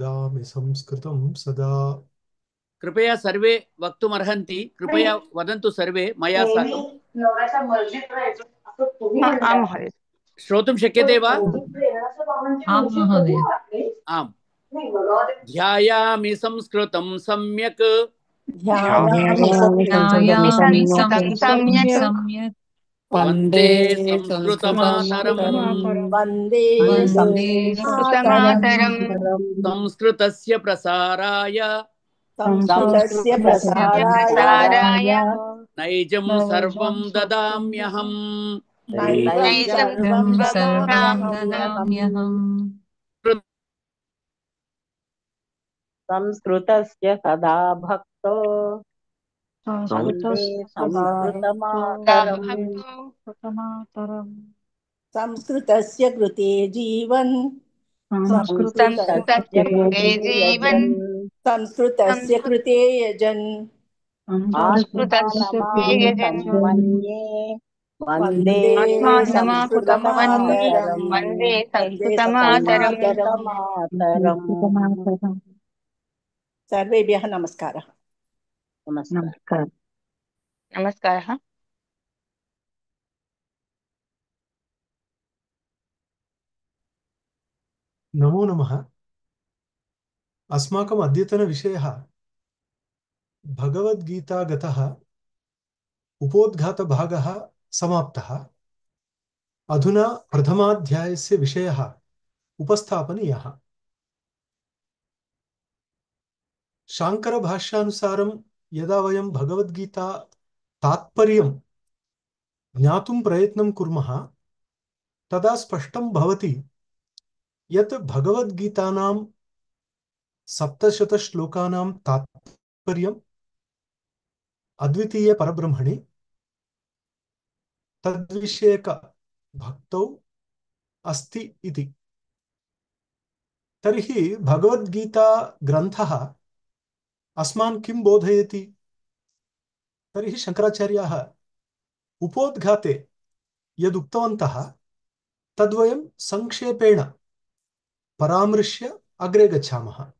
वदामि संस्कृतं सदा। कृपया सर्वे वक्तुमर्हन्ति, कृपया वदन्तु सर्वे मया साकं। आं महोदय। श्रोतुं शक्यते वा? आं महोदय। आम्। ध्यायामि संस्कृतं सम्यक् ध्यायामि ध्यायामि संस्कृतं संस्कृतं सम्यक् सम्यक् वन्दे संस्कृतमातरम्। वन्दे वन्दे संस्कृतमातरम् संस्कृतस्य प्रसाराय संस्कृतस्य प्रसाराय नैजं सर्वं ददाम्यहम्। नैजं सर्वं ददाम्यहम्। ददाम्यहम्। संस्कृतस्य सदा भक्तो वन्दे संस्कृतमातरम्। संस्कृतस्य कृते जीवन् संस्कृतस्य कृते यजन् संस्कृतस्य कृते यजन् आत्मानमाहुतं मन्ये वन्दे वन्दे संस्कृतमातरम्। वन्दे संस्कृतमातरम्। संस्कृतमातरम्। सर्वेभ्यः नमस्कारः। नमस्कार। नमस्कारः। नमो नमः। अस्माकम् अद्यतनविषयः भगवद्गीतागतः उपोद्घातभागः समाप्तः। अधुना प्रथमाध्यायस्य विषयः उपस्थापनीयः। शाङ्करभाष्यानुसारं यदा वयं भगवद्गीता तात्पर्यं ज्ञातुं प्रयत्नं कुर्मः तदा स्पष्टं भवति यत् भगवद्गीतानां 700 श्लोकानां तात्पर्यम् अद्वितीय परब्रह्मणि तद्विषयक भक्तौ अस्ति इति। तर्हि भगवद्गीता ग्रन्थः अस्मान् किं बोधयति? तर्हि शङ्कराचार्याः उपोद्घाते यदुक्तवन्तः तद्वयं संक्षेपेण परामृश्य अग्रे गच्छामः।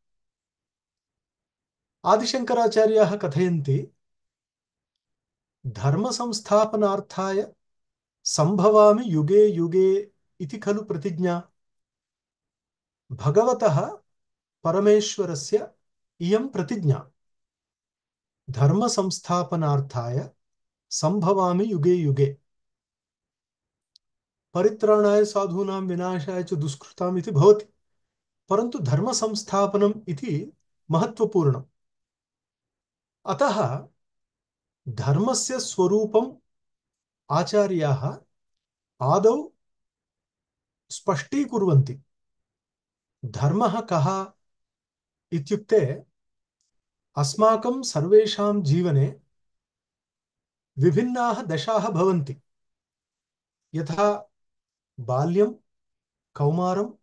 आदिशङ्कराचार्याः कथयन्ति धर्मसंस्थापनार्थाय सम्भवामि युगे युगे इति खलु प्रतिज्ञा। भगवतः परमेश्वरस्य इयं प्रतिज्ञा। धर्मसंस्थापनार्थाय सम्भवामि युगे युगे। परित्राणाय साधूनां विनाशाय च दुष्कृताम् इति भवति, परन्तु धर्मसंस्थापनम् इति महत्त्वपूर्णम्। अतः धर्मस्य स्वरूपम् आचार्याः आदौ स्पष्टीकुर्वन्ति। धर्मः कः इत्युक्ते अस्माकं सर्वेषां जीवने विभिन्नाः दशाः भवन्ति। यथा बाल्यं, कौमारं,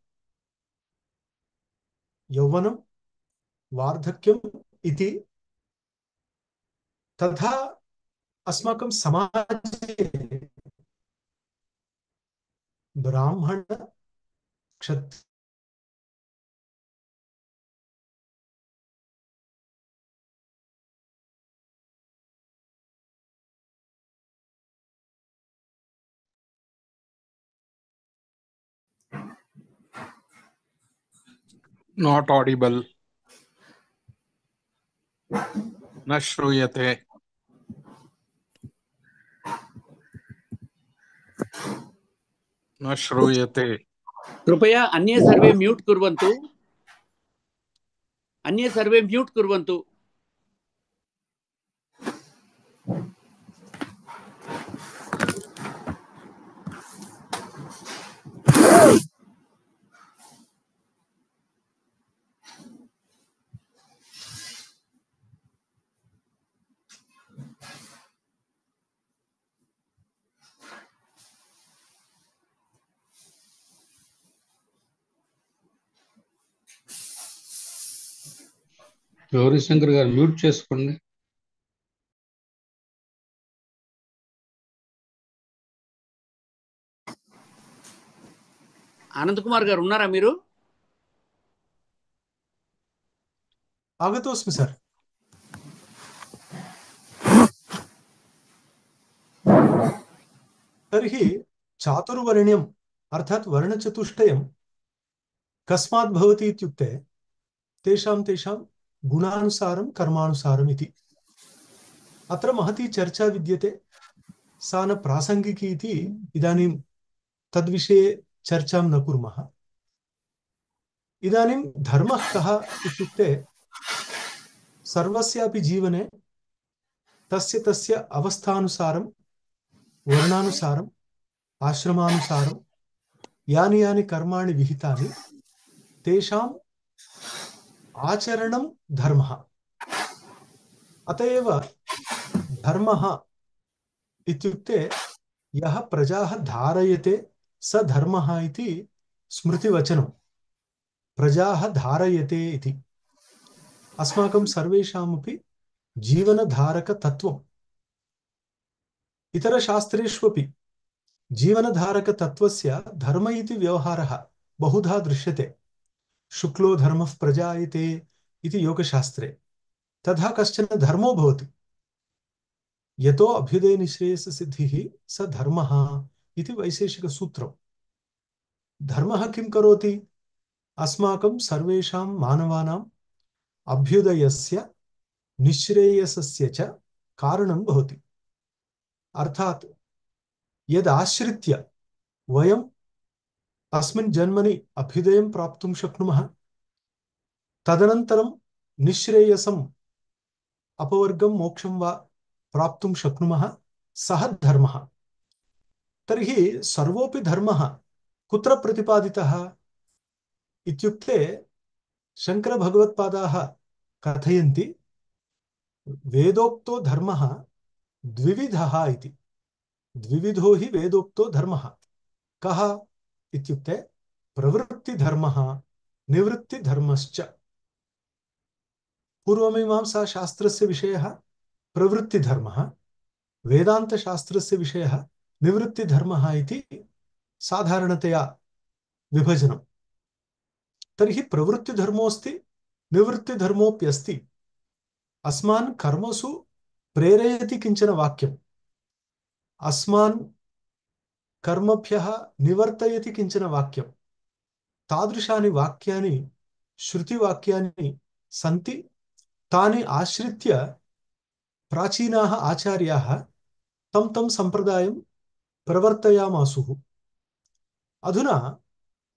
यौवनं, वार्धक्यम् इति, तथा अस्माकं समाजे ब्राह्मण, क्षत्रिय, Not audible. न श्रूयते. न श्रूयते. कृपया अन्ये सर्वे म्यूट कुर्वन्तु। अन्ये सर्वे म्यूट कुर्वन्तु। గౌరీశంకర్ గారు మ్యూట్ చేసుకోండి. ఆనంద్ కుమార్ గారు ఉన్నారా మీరు? आगतोऽस्मि सर्। तर्हि चातुर्वर्ण्यम् अर्थात् वर्णचतुष्टयं कस्मात् भवति इत्युक्ते तेषां तेषां गुणानुसारं कर्मानुसारम् इति। अत्र महती चर्चा विद्यते, सा न प्रासङ्गिकी इति इदानीं तद्विषये चर्चां न कुर्मः। इदानीं धर्मः कः इत्युक्ते सर्वस्यापि जीवने तस्य तस्य अवस्थानुसारं, वर्णानुसारम्, आश्रमानुसारं यानि यानि कर्माणि विहितानि तेषाम् आचरणं धर्मः। अत एव धर्मः इत्युक्ते यः प्रजाः धारयते स धर्मः इति स्मृतिवचनं। प्रजाः धारयते इति अस्माकं सर्वेषामपि जीवनधारकतत्त्वम्। इतरशास्त्रेष्वपि जीवनधारकतत्त्वस्य धर्म इति व्यवहारः बहुधा दृश्यते। शुक्लो धर्मः प्रजायते इति योगशास्त्रे तथा कश्चन धर्मो भवति। यतो अभ्युदय निःश्रेयस सिद्धिः स धर्मः इति वैशेषिकसूत्रम्। धर्मः किं करोति? अस्माकं सर्वेषां मानवानाम् अभ्युदयस्य निःश्रेयसस्य च कारणं भवति। अर्थात् यदाश्रित्य वयम् अस्मिन् जन्मनि अभ्युदयं प्राप्तुं शक्नुमः, तदनन्तरं निःश्रेयसम् अपवर्गं मोक्षं वा प्राप्तुं शक्नुमः, सः धर्मः। तर्हि सर्वोऽपि धर्मः कुत्र प्रतिपादितः इत्युक्ते शङ्करभगवत्पादाः कथयन्ति वेदोक्तो धर्मः द्विविधः इति। द्विविधो हि वेदोक्तो धर्मः। कः इत्युक्ते प्रवृत्तिधर्मः निवृत्तिधर्मश्च। पूर्वमीमांसाशास्त्रस्य विषयः प्रवृत्तिधर्मः, वेदान्तशास्त्रस्य विषयः निवृत्तिधर्मः इति साधारणतया विभजनम्। तर्हि प्रवृत्तिधर्मोऽस्ति निवृत्तिधर्मोऽप्यस्ति। अस्मान् कर्मसु प्रेरयति किञ्चन वाक्यम्, अस्मान् कर्मभ्यः निवर्तयति किञ्चन वाक्यम्। तादृशानि वाक्यानि श्रुतिवाक्यानि सन्ति। तानि आश्रित्य प्राचीनाः आचार्याः तं तं सम्प्रदायं प्रवर्तयामासुः। अधुना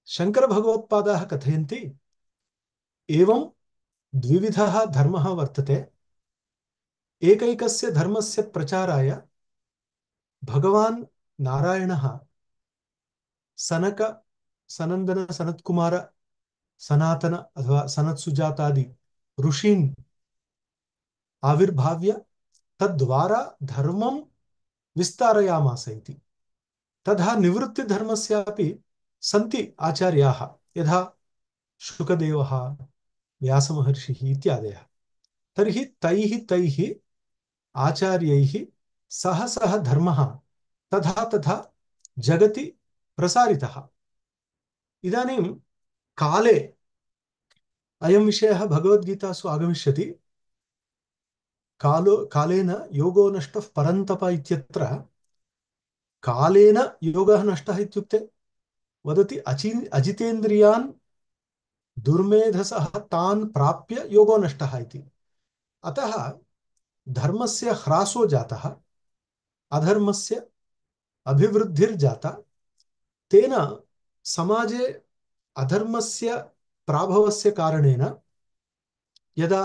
शङ्करभगवत्पादाः कथयन्ति एवं द्विविधः धर्मः वर्तते। एकैकस्य धर्मस्य प्रचाराय भगवान् नारायणः सनक सनन्दन सनत्कुमार सनातन अथवा सनत्सुजातादि ऋषीन् आविर्भाव्य तद्वारा धर्मं विस्तारयामास इति। तथा निवृत्तिधर्मस्यापि सन्ति आचार्याः, यथा शुकदेवः, व्यासमहर्षिः इत्यादयः। तर्हि तैः आचार्यैः सः सः धर्मः तथा तथा जगति प्रसारितः। इदानीं काले अयं विषयः भगवद्गीतासु आगमिष्यति। कालेन योगो नष्टः परन्तप इत्यत्र कालेन योगः नष्टः इत्युक्ते वदति अजितेन्द्रियान् दुर्मेधसः तान् प्राप्य योगो नष्टः इति। अतः धर्मस्य ह्रासो जातः, अधर्मस्य अभिवृद्धिर्जाता। तेन समाजे अधर्मस्य प्राभवस्य कारणेन यदा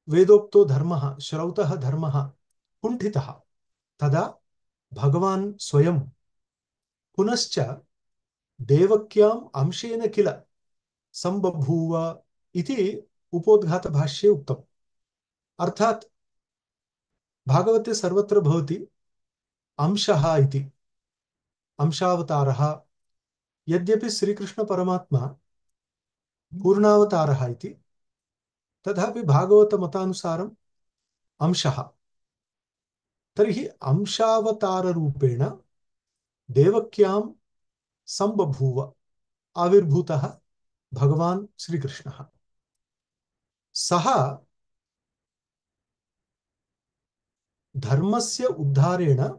वेदोक्तो धर्मः श्रौतः धर्मः कुण्ठितः, तदा भगवान् स्वयं पुनश्च देवक्याम् अंशेन किल संबभूव इति उपोद्घातभाष्ये उक्तम्। अर्थात् भागवते सर्वत्र भवति अंशः इति, अंशावतारः। यद्यपि श्रीकृष्णपरमात्मा पूर्णावतारः इति, तथापि भागवतमतानुसारम् अंशः। तर्हि अंशावताररूपेण देवक्यां संबभूव, आविर्भूतः भगवान् श्रीकृष्णः। सः धर्मस्य उद्धारेण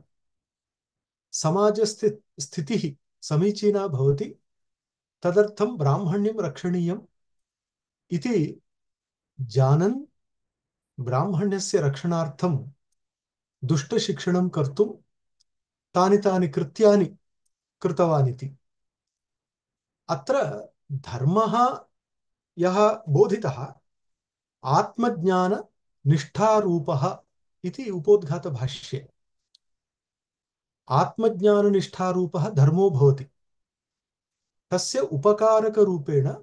समाजस्थितिः समीचीना भवति, तदर्थं ब्राह्मण्यं रक्षणीयम् इति जानन् ब्राह्मण्यस्य रक्षणार्थं दुष्टशिक्षणं कर्तुं तानि तानि कृत्यानि कृतवान् इति। अत्र धर्मः यः बोधितः आत्मज्ञाननिष्ठारूपः इति उपोद्घातभाष्ये। आत्मज्ञाननिष्ठारूपः धर्मो भवति, तस्य उपकारकरूपेण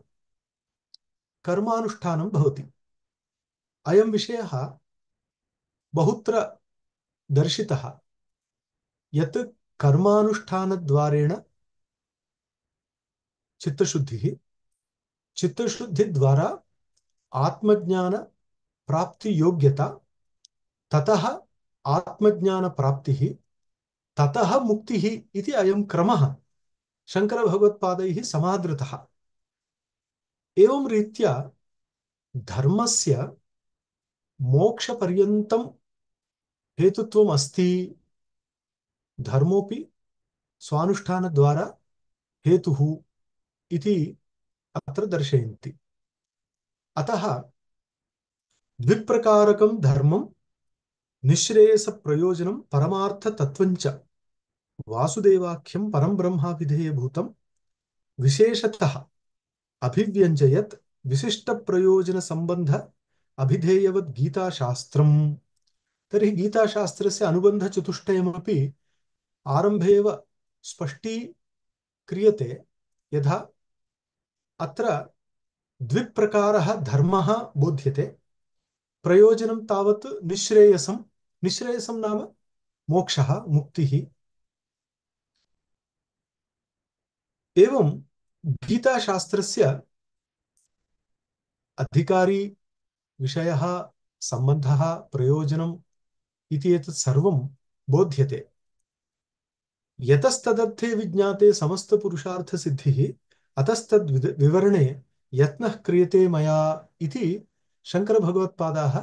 कर्मानुष्ठानं भवति। अयं विषयः बहुत्र दर्शितः यत् कर्मानुष्ठानद्वारेण चित्तशुद्धिः, चित्तशुद्धिद्वारा आत्मज्ञानप्राप्तियोग्यता, ततः आत्मज्ञानप्राप्तिः, ततः मुक्तिः इति अयं क्रमः शङ्करभगवत्पादैः समादृतः। एवं रीत्या धर्मस्य मोक्षपर्यन्तं हेतुत्वम् अस्ति, धर्मोऽपि स्वानुष्ठानद्वारा हेतुः इति अत्र दर्शयन्ति। अतः द्विप्रकारकं धर्मं निःश्रेयसप्रयोजनं परमार्थतत्त्वञ्च वासुदेवाख्यं परं ब्रह्माभिधेयभूतं विशेषतः अभिव्यञ्जयत् विशिष्टप्रयोजनसम्बन्ध अभिधेयवद् गीताशास्त्रम्। तर्हि गीताशास्त्रस्य अनुबन्धचतुष्टयमपि आरम्भे एव स्पष्टीक्रियते, यथा अत्र द्विप्रकारः धर्मः बोध्यते। प्रयोजनं तावत् निःश्रेयसं, निःश्रेयसं नाम मोक्षः, मुक्तिः। एवं गीताशास्त्रस्य अधिकारी विषयः, सम्बन्धः, प्रयोजनम् इति एतत् सर्वं बोध्यते। यतस्तदर्थे विज्ञाते समस्तपुरुषार्थसिद्धिः अतस्तद्विवरणे यत्नः क्रियते मया इति शङ्करभगवत्पादाः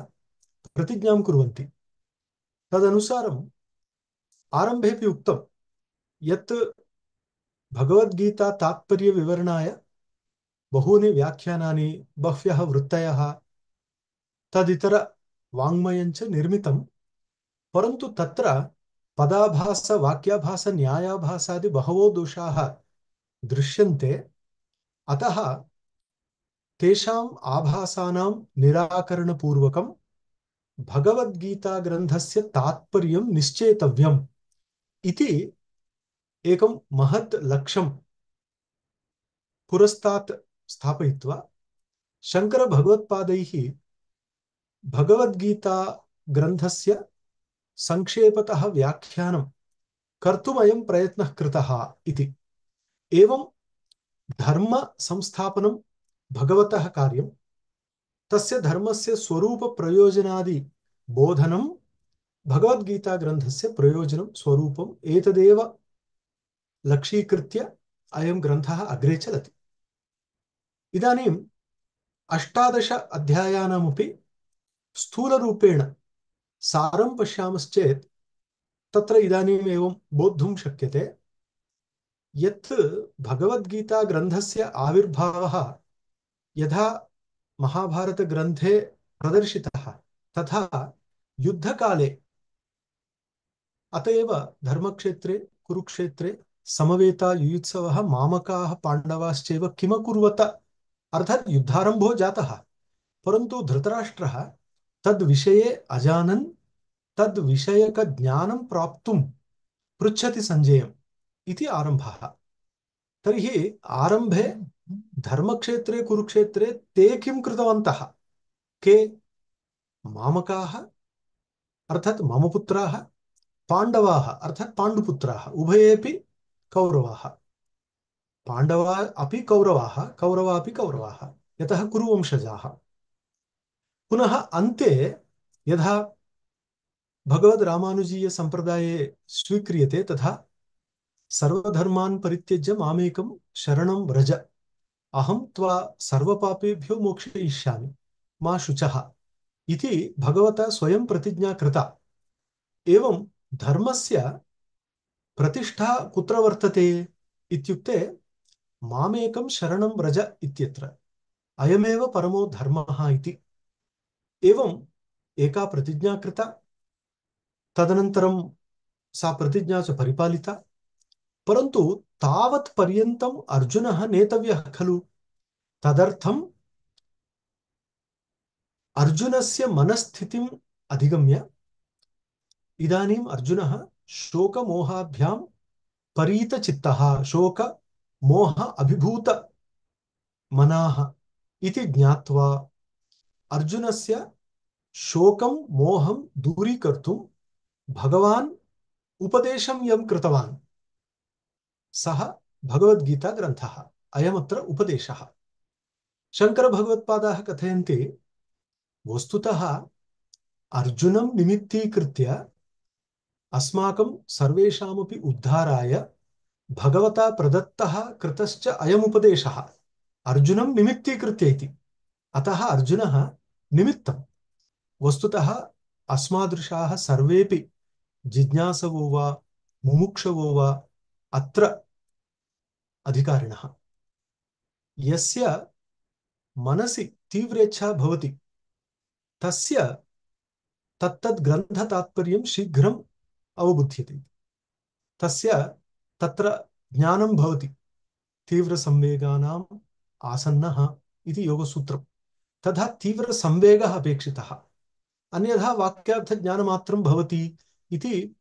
प्रतिज्ञां कुर्वन्ति। तदनुसारम् आरम्भेऽपि उक्तं यत् भगवद्गीता तात्पर्यविवरणाय बहूनि व्याख्यानानि, बह्व्यः वृत्तयः, तदितर वाङ्मयञ्च निर्मितं, परन्तु तत्र पदाभास, वाक्याभास, न्यायाभासादि बहवो दोषाः दृश्यन्ते। अतः तेषाम् आभासानां निराकरणपूर्वकं भगवद्गीताग्रन्थस्य तात्पर्यं निश्चेतव्यम् इति एकं महत् लक्ष्यं पुरस्तात् स्थापयित्वा शङ्करभगवत्पादैः भगवद्गीताग्रन्थस्य संक्षेपतः व्याख्यानं कर्तुमयं प्रयत्नः कृतः इति। एवं धर्मसंस्थापनं भगवतः कार्यं, तस्य धर्मस्य स्वरूपप्रयोजनादि बोधनं भगवद्गीताग्रन्थस्य प्रयोजनं, स्वरूपम्, एतदेव लक्ष्यीकृत्य अयं ग्रन्थः अग्रे चलति। इदानीम् 18 अध्यायानामपि स्थूलरूपेण सारं पश्यामश्चेत् तत्र इदानीम् एवं बोद्धुं शक्यते यत् भगवद्गीताग्रन्थस्य आविर्भावः यथा महाभारतग्रन्थे प्रदर्शितः तथा युद्धकाले, अत एव धर्मक्षेत्रे कुरुक्षेत्रे समवेता युयुत्सवः मामकाः पाण्डवाश्चैव किमकुर्वत, अर्थात् युद्धारम्भो जातः, परन्तु धृतराष्ट्रः तद्विषये अजानन् तद्विषयकज्ञानं प्राप्तुं पृच्छति सञ्जयम् इति आरम्भः। तर्हि आरम्भे धर्मक्षेत्रे कुरुक्षेत्रे ते किं कृतवन्तः? के? मामकाः अर्थात् मम पुत्राः, पाण्डवाः अर्थात् पाण्डुपुत्राः, उभयेपि कौरवाः। पाण्डवा अपि कौरवाः, कौरवा अपि कौरवाः, यतः कुरुवंशजाः। पुनः अन्ते यथा भगवद्रामानुजीयसम्प्रदाये स्वीक्रियते तथा सर्वधर्मान् परित्यज्य मामेकं शरणं व्रज, अहं त्वा सर्वपापेभ्यो मोक्षयिष्यामि मा शुचः इति भगवता स्वयं प्रतिज्ञा कृता। एवं धर्मस्य प्रतिष्ठा कुत्र वर्तते इत्युक्ते मामेकं शरणं व्रज इत्यत्र, अयमेव परमो धर्मः इति। एवं एका प्रतिज्ञा कृता, तदनन्तरं सा प्रतिज्ञा च परिपालिता। परन्तु तावत् पर्यन्तम् अर्जुनः नेतव्यः खलु। तदर्थम् अर्जुनस्य मनस्थितिम् अधिगम्य इदानीम् अर्जुनः शोकमोहाभ्यां परीतचित्तः, शोकमोह अभिभूत मनाः इति ज्ञात्वा अर्जुनस्य शोकं मोहं दूरीकर्तुं भगवान् उपदेशं यं कृतवान् सः भगवद्गीता ग्रन्थः, अयमत्र उपदेशः। शङ्करभगवत्पादाः कथयन्ति, वस्तुतः अर्जुनं निमित्तीकृत्य अस्माकं सर्वेषामपि उद्धाराय भगवता प्रदत्तः कृतश्च अयमुपदेशः, अर्जुनं निमित्तीकृत्य इति। अतः अर्जुनः निमित्तं। वस्तुतः अस्मादृशाः सर्वेपि जिज्ञासवो वा मुमुक्षवो वा अत्र अधिकारिणः। यस्य मनसि तीव्रेच्छा भवति तस्य तत्तद् ग्रन्थतात्पर्यं शीघ्रम् अवबुध्यते। तस्य तत्र ज्ञानं भवति। तीव्रसंवेगानाम् आसन्नः इति योगसूत्रं। तथा तीव्रसंवेगः अपेक्षितः, अन्यथा वाक्यार्थज्ञानमात्रं भवति इति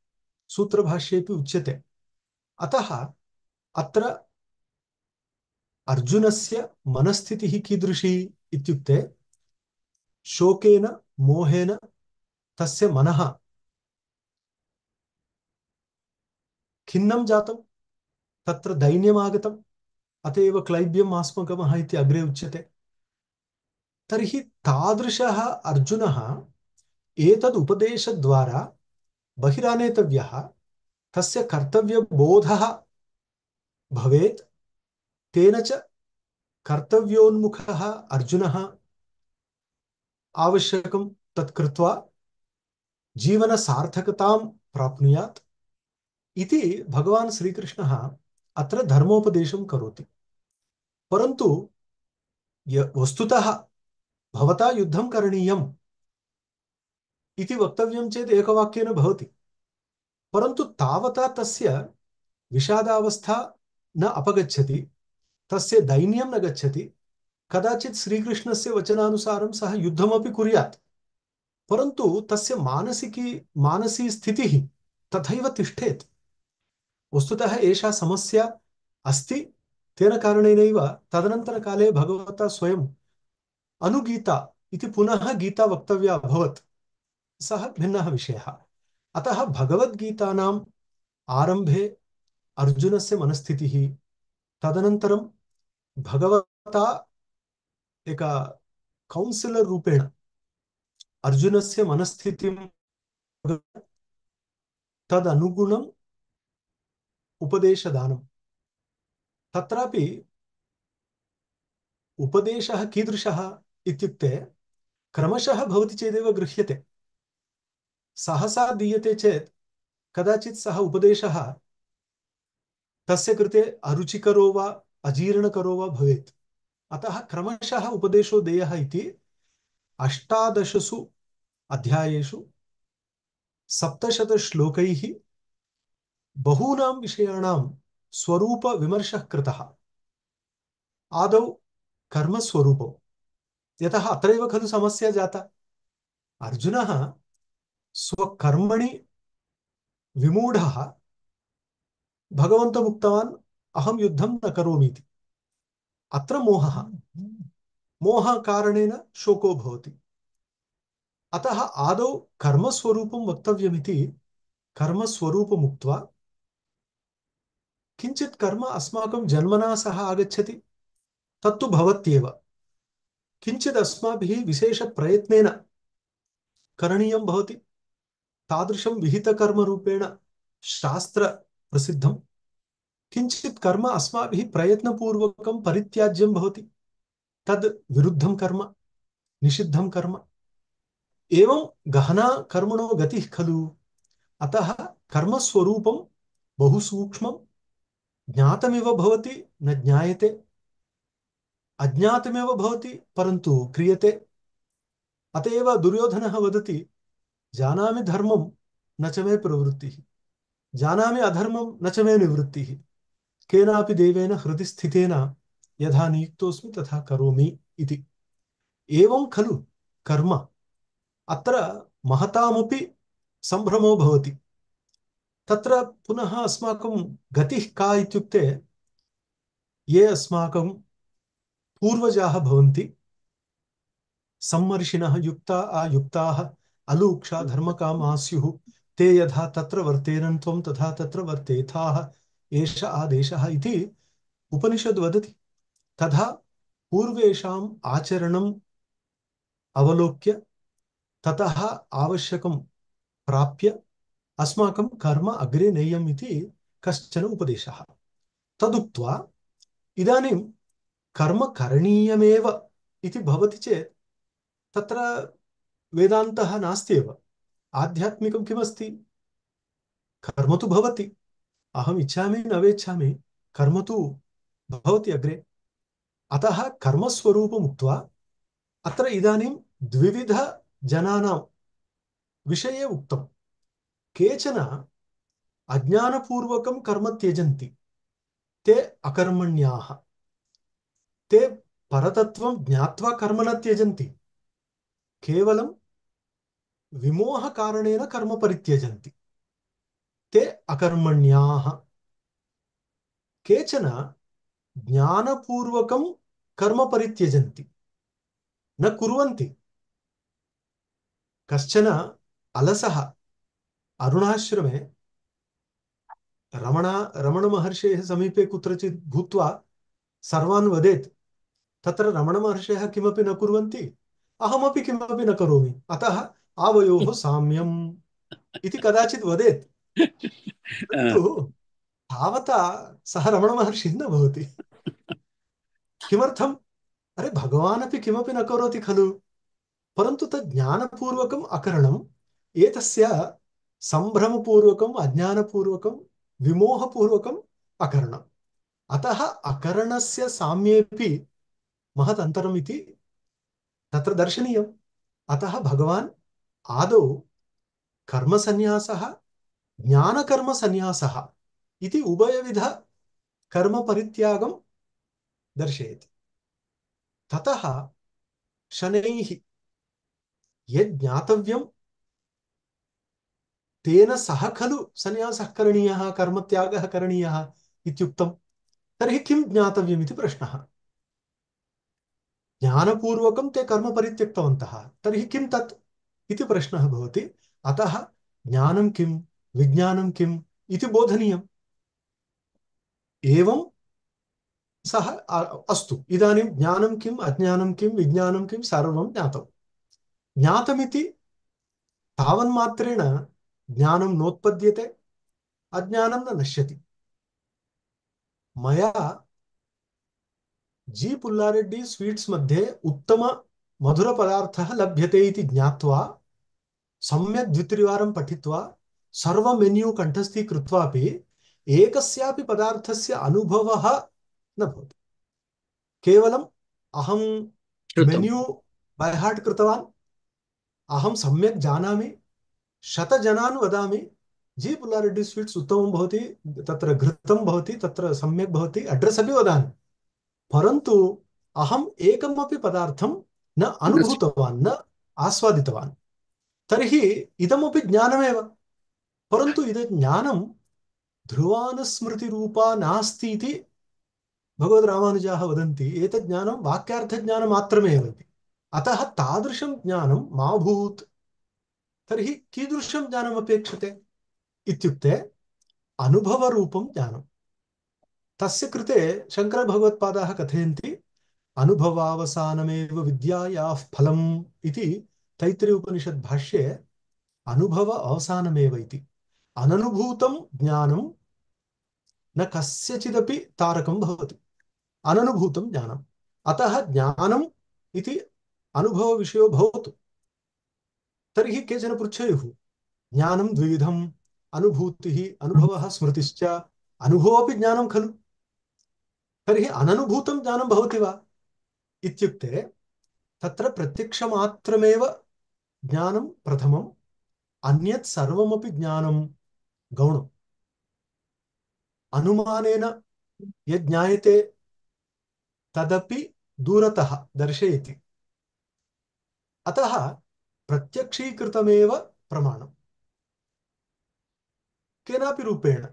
सूत्रभाष्येपि उच्यते। अतः अत्र अर्जुनस्य मनस्थितिः कीदृशी इत्युक्ते शोकेन मोहेन तस्य मनः खिन्नं जातं, तत्र दैन्यमागतम्, अत एव क्लैब्यम् आस्मगमः इति अग्रे उच्यते। तर्हि तादृशः अर्जुनः एतद् उपदेशद्वारा बहिरानेतव्यः, तस्य कर्तव्यबोधः भवेत्। तेन च कर्तव्योन्मुखः अर्जुनः आवश्यकं तत् कृत्वा जीवनसार्थकतां प्राप्नुयात् इति भगवान् श्रीकृष्णः अत्र धर्मोपदेशं करोति। परन्तु वस्तुतः भवता युद्धं करणीयम् इति वक्तव्यं चेत् एकवाक्येन भवति, परन्तु तावता तस्य विषादावस्था न अपगच्छति, तस्य दैन्यं न गच्छति। कदाचित् श्रीकृष्णस्य वचनानुसारं सः युद्धमपि कुर्यात्, परन्तु तस्य मानसी स्थितिः तथैव तिष्ठेत्। वस्तुतः एषा समस्या अस्ति। तेन कारणेनैव तदनन्तरकाले भगवता स्वयं अनुगीता इति पुनः गीता वक्तव्या अभवत्। सः भिन्नः विषयः। अतः भगवद्गीतानाम् आरम्भे अर्जुनस्य मनस्थितिः, तदनन्तरं भगवता एका कौन्सिलर् रूपेण अर्जुनस्य मनस्थितिं तदनुगुणम् उपदेशदानं। तत्रापि उपदेशः कीदृशः इत्युक्ते क्रमशः भवति चेदेव गृह्यते। सहसा दीयते चेत् कदाचित् सः उपदेशः तस्य कृते अरुचिकरो वा अजीर्णकरो वा भवेत्। अतः क्रमशः उपदेशो देयः इति 18 अध्यायेषु 700 श्लोकैः बहूनां विषयाणां स्वरूपविमर्शः कृतः। आदौ कर्मस्वरूपं, यतः अत्रैव खलु समस्या जाता। अर्जुनः स्वकर्मणि विमूढः भगवन्तम् उक्तवान् अहं युद्धं न करोमि इति। अत्र मोहः, मोहकारणेन शोको भवति। अतः आदौ कर्मस्वरूपं वक्तव्यमिति कर्मस्वरूपमुक्त्वा किञ्चित् कर्म अस्माकं जन्मना सह आगच्छति, तत्तु भवत्येव। किञ्चित् अस्माभिः विशेषप्रयत्नेन करणीयं भवति। तादृशं विहितकर्मरूपेण शास्त्रप्रसिद्धं। किञ्चित् कर्म अस्माभिः प्रयत्नपूर्वकं परित्याज्यं भवति, तद् विरुद्धं कर्म। निषिद्धं कर्म। एवं गहना कर्मणो गतिः खलु। अतः कर्मस्वरूपं बहु सूक्ष्मं, ज्ञातमिव भवति न ज्ञायते, अज्ञातमेव भवति परन्तु क्रियते। अत एव दुर्योधनः वदति, जानामि धर्मं न च मे प्रवृत्तिः, जानामि अधर्मं न च मे निवृत्तिः, केनापि देवेन हृदि स्थितेन यथा नियुक्तोऽस्मि तथा करोमि इति। एवं खलु कर्म। अत्र महतामपि सम्भ्रमो भवति। तत्र पुनः अस्माकं गतिः का इत्युक्ते, ये अस्माकं पूर्वजाः भवन्ति, सम्मर्षिणः युक्ता अयुक्ताः अलूक्षा धर्मकामा स्युः, ते यथा तत्र वर्तेरन् त्वं तथा तत्र वर्तेथाः, एष आदेशः इति उपनिषद् वदति। तथा पूर्वेषाम् आचरणम् अवलोक्य ततः आवश्यकं प्राप्य अस्माकं कर्म अग्रे नेयम् इति कश्चन उपदेशः। तदुक्त्वा इदानीं कर्म करणीयमेव इति भवति चेत् तत्र वेदान्तः नास्ति एव। आध्यात्मिकं किमस्ति? कर्म तु भवति, अहम् इच्छामि न वेच्छामि, कर्म तु भवति अग्रे। अतः कर्मस्वरूपम् उक्त्वा अत्र इदानीं द्विविध जनानां विषये उक्तं। केचन अज्ञानपूर्वकं कर्म त्यजन्ति, ते अकर्मण्याः। ते परतत्त्वं ज्ञात्वा कर्म न त्यजन्ति, केवलं विमोहकारणेन कर्म परित्यजन्ति, ते अकर्मण्याः। केचन ज्ञानपूर्वकं कर्म परित्यजन्ति, न कुर्वन्ति। कश्चन अलसः अरुणाश्रमे रमणमहर्षेः समीपे कुत्रचित् भूत्वा सर्वान् वदेत्, तत्र रमणमहर्षयः किमपि न कुर्वन्ति, अहमपि किमपि न करोमि, अतः आवयोः साम्यम् इति कदाचित् वदेत्। परन्तु तावता सः रमणमहर्षिः न भवति। किमर्थम्? अरे भगवान् अपि किमपि न करोति खलु, परन्तु तत् ज्ञानपूर्वकम् अकरणम्, एतस्य सम्भ्रमपूर्वकम् अज्ञानपूर्वकं विमोहपूर्वकम् अकरणम्। अतः अकरणस्य साम्येऽपि महत् अन्तरम् इति तत्र दर्शनीयम्। अतः भगवान् आदौ कर्मसन्न्यासः ज्ञानकर्मसन्न्यासः इति उभयविध कर्मपरित्यागं दर्शयति। ततः शनैः यद् ज्ञातव्यं तेन सह खलु सन्न्यासः करणीयः, कर्मत्यागः करणीयः इत्युक्तं। तर्हि किं ज्ञातव्यम् इति प्रश्नः। ज्ञानपूर्वकं ते कर्म परित्यक्तवन्तः, तर्हि किं तत् इति प्रश्नः भवति। अतः ज्ञानं किं विज्ञानं किम् इति बोधनीयम्। एवं सः अस्तु, इदानीं ज्ञानं किम् अज्ञानं किं विज्ञानं किं सर्वं ज्ञातं। ज्ञातमिति तावन्मात्रेण ज्ञानं नोत्पद्यते, अज्ञानं न नश्यति। मया जी पुल्लारेड्डी स्वीट्स् मध्ये उत्तम मधुरपदार्थः लभ्यते इति ज्ञात्वा सम्यक् द्वित्रिवारं पठित्वा सर्वमेन्यू कण्ठस्थीकृत्वापि एकस्यापि पदार्थस्य अनुभवः न भवति। केवलम् अहं मेन्यू बै हार्ट् कृतवान्, अहं सम्यक् जानामि, 100 जनान् वदामि जी पुल्लारेड्डी स्वीट्स् उत्तमं भवति, तत्र घृतं भवति, तत्र सम्यक् भवति, अड्रेस् अपि वदामि, परन्तु अहम् एकमपि पदार्थं न अनुभूतवान्, न आस्वादितवान्। तर्हि इदमपि ज्ञानमेव, परन्तु इदं ज्ञानं ध्रुवानुस्मृतिरूपा नास्ति इति भगवद्रामानुजाः वदन्ति। एतत् ज्ञानं वाक्यार्थज्ञानमात्रमेव इति। अतः तादृशं ज्ञानं मा भूत्। तर्हि कीदृशं ज्ञानम् अपेक्षते इत्युक्ते अनुभवरूपं ज्ञानं। तस्य कृते शङ्करभगवत्पादाः कथयन्ति, अनुभवावसानमेव विद्यायाः फलम् इति तैत्तिरीय उपनिषद् भाष्ये अनुभव अवसानमेव इति। अननुभूतं ज्ञानं न कस्यचिदपि तारकं भवति, अननुभूतं ज्ञानम्। अतः ज्ञानम् इति अनुभवविषयो भवतु। तर्हि केचन पृच्छेयुः ज्ञानं द्विविधम् अनुभूतिः अनुभवः स्मृतिश्च अनुभवोऽपि ज्ञानं खलु तर्हि अननुभूतं ज्ञानं भवति वा इत्युक्ते तत्र प्रत्यक्षमात्रमेव ज्ञानं प्रथमम् अन्यत् सर्वमपि ज्ञानं गौणम् अनुमानेन यद् ज्ञायते तदपि दूरतः दर्शयति अतः प्रत्यक्षीकृतमेव प्रमाणम् केनापि रूपेण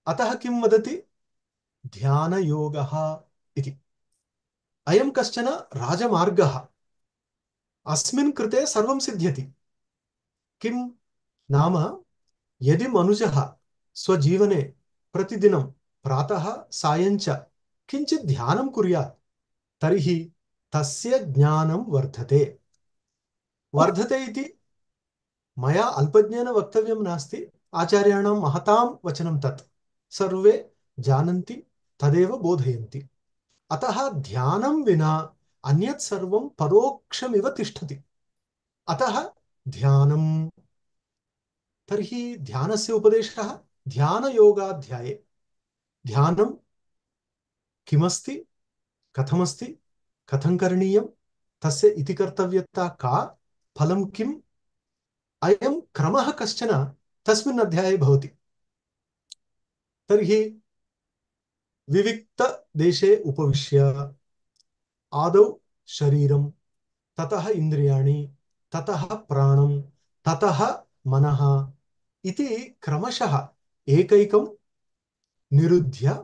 अतः किं वदति ध्यानयोगः इति अयं कश्चन राजमार्गः अस्मिन् कृते सर्वं सिद्ध्यति किं नाम यदि मनुष्यः स्वजीवने प्रतिदिनं प्रातः सायञ्च किञ्चित् ध्यानं कुर्यात् तर्हि तस्य ज्ञानं वर्धते इति मया अल्पज्ञेन वक्तव्यं नास्ति आचार्याणां महतां वचनं तत् सर्वे जानन्ति तदेव बोधयन्ति अतः ध्यानं विना अन्यत् सर्वं परोक्षमिव तिष्ठति अतः ध्यानं तर्हि ध्यानस्य उपदेशः ध्यानयोगाध्याये ध्यानं किमस्ति कथमस्ति कथं करणीयं तस्य इति कर्तव्यता का फलं किम् अयं क्रमः कश्चन तस्मिन् अध्याये भवति तर्हि विविक्तदेशे उपविश्य आदौ शरीरं ततः इन्द्रियाणि ततः प्राणं ततः मनः इति क्रमशः एकैकं निरुध्य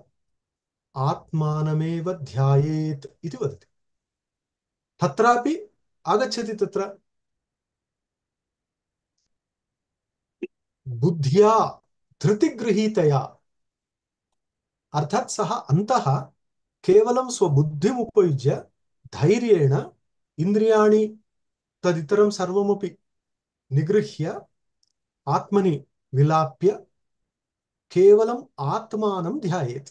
आत्मानमेव ध्यायेत् इति वदति तत्रापि आगच्छति तत्र बुद्ध्या धृतिगृहीतया अर्थात् सः अन्तः केवलं स्वबुद्धिम् उपयुज्य धैर्येण इन्द्रियाणि तदितरं सर्वमपि निगृह्य आत्मनि विलाप्य केवलम् आत्मानं ध्यायेत्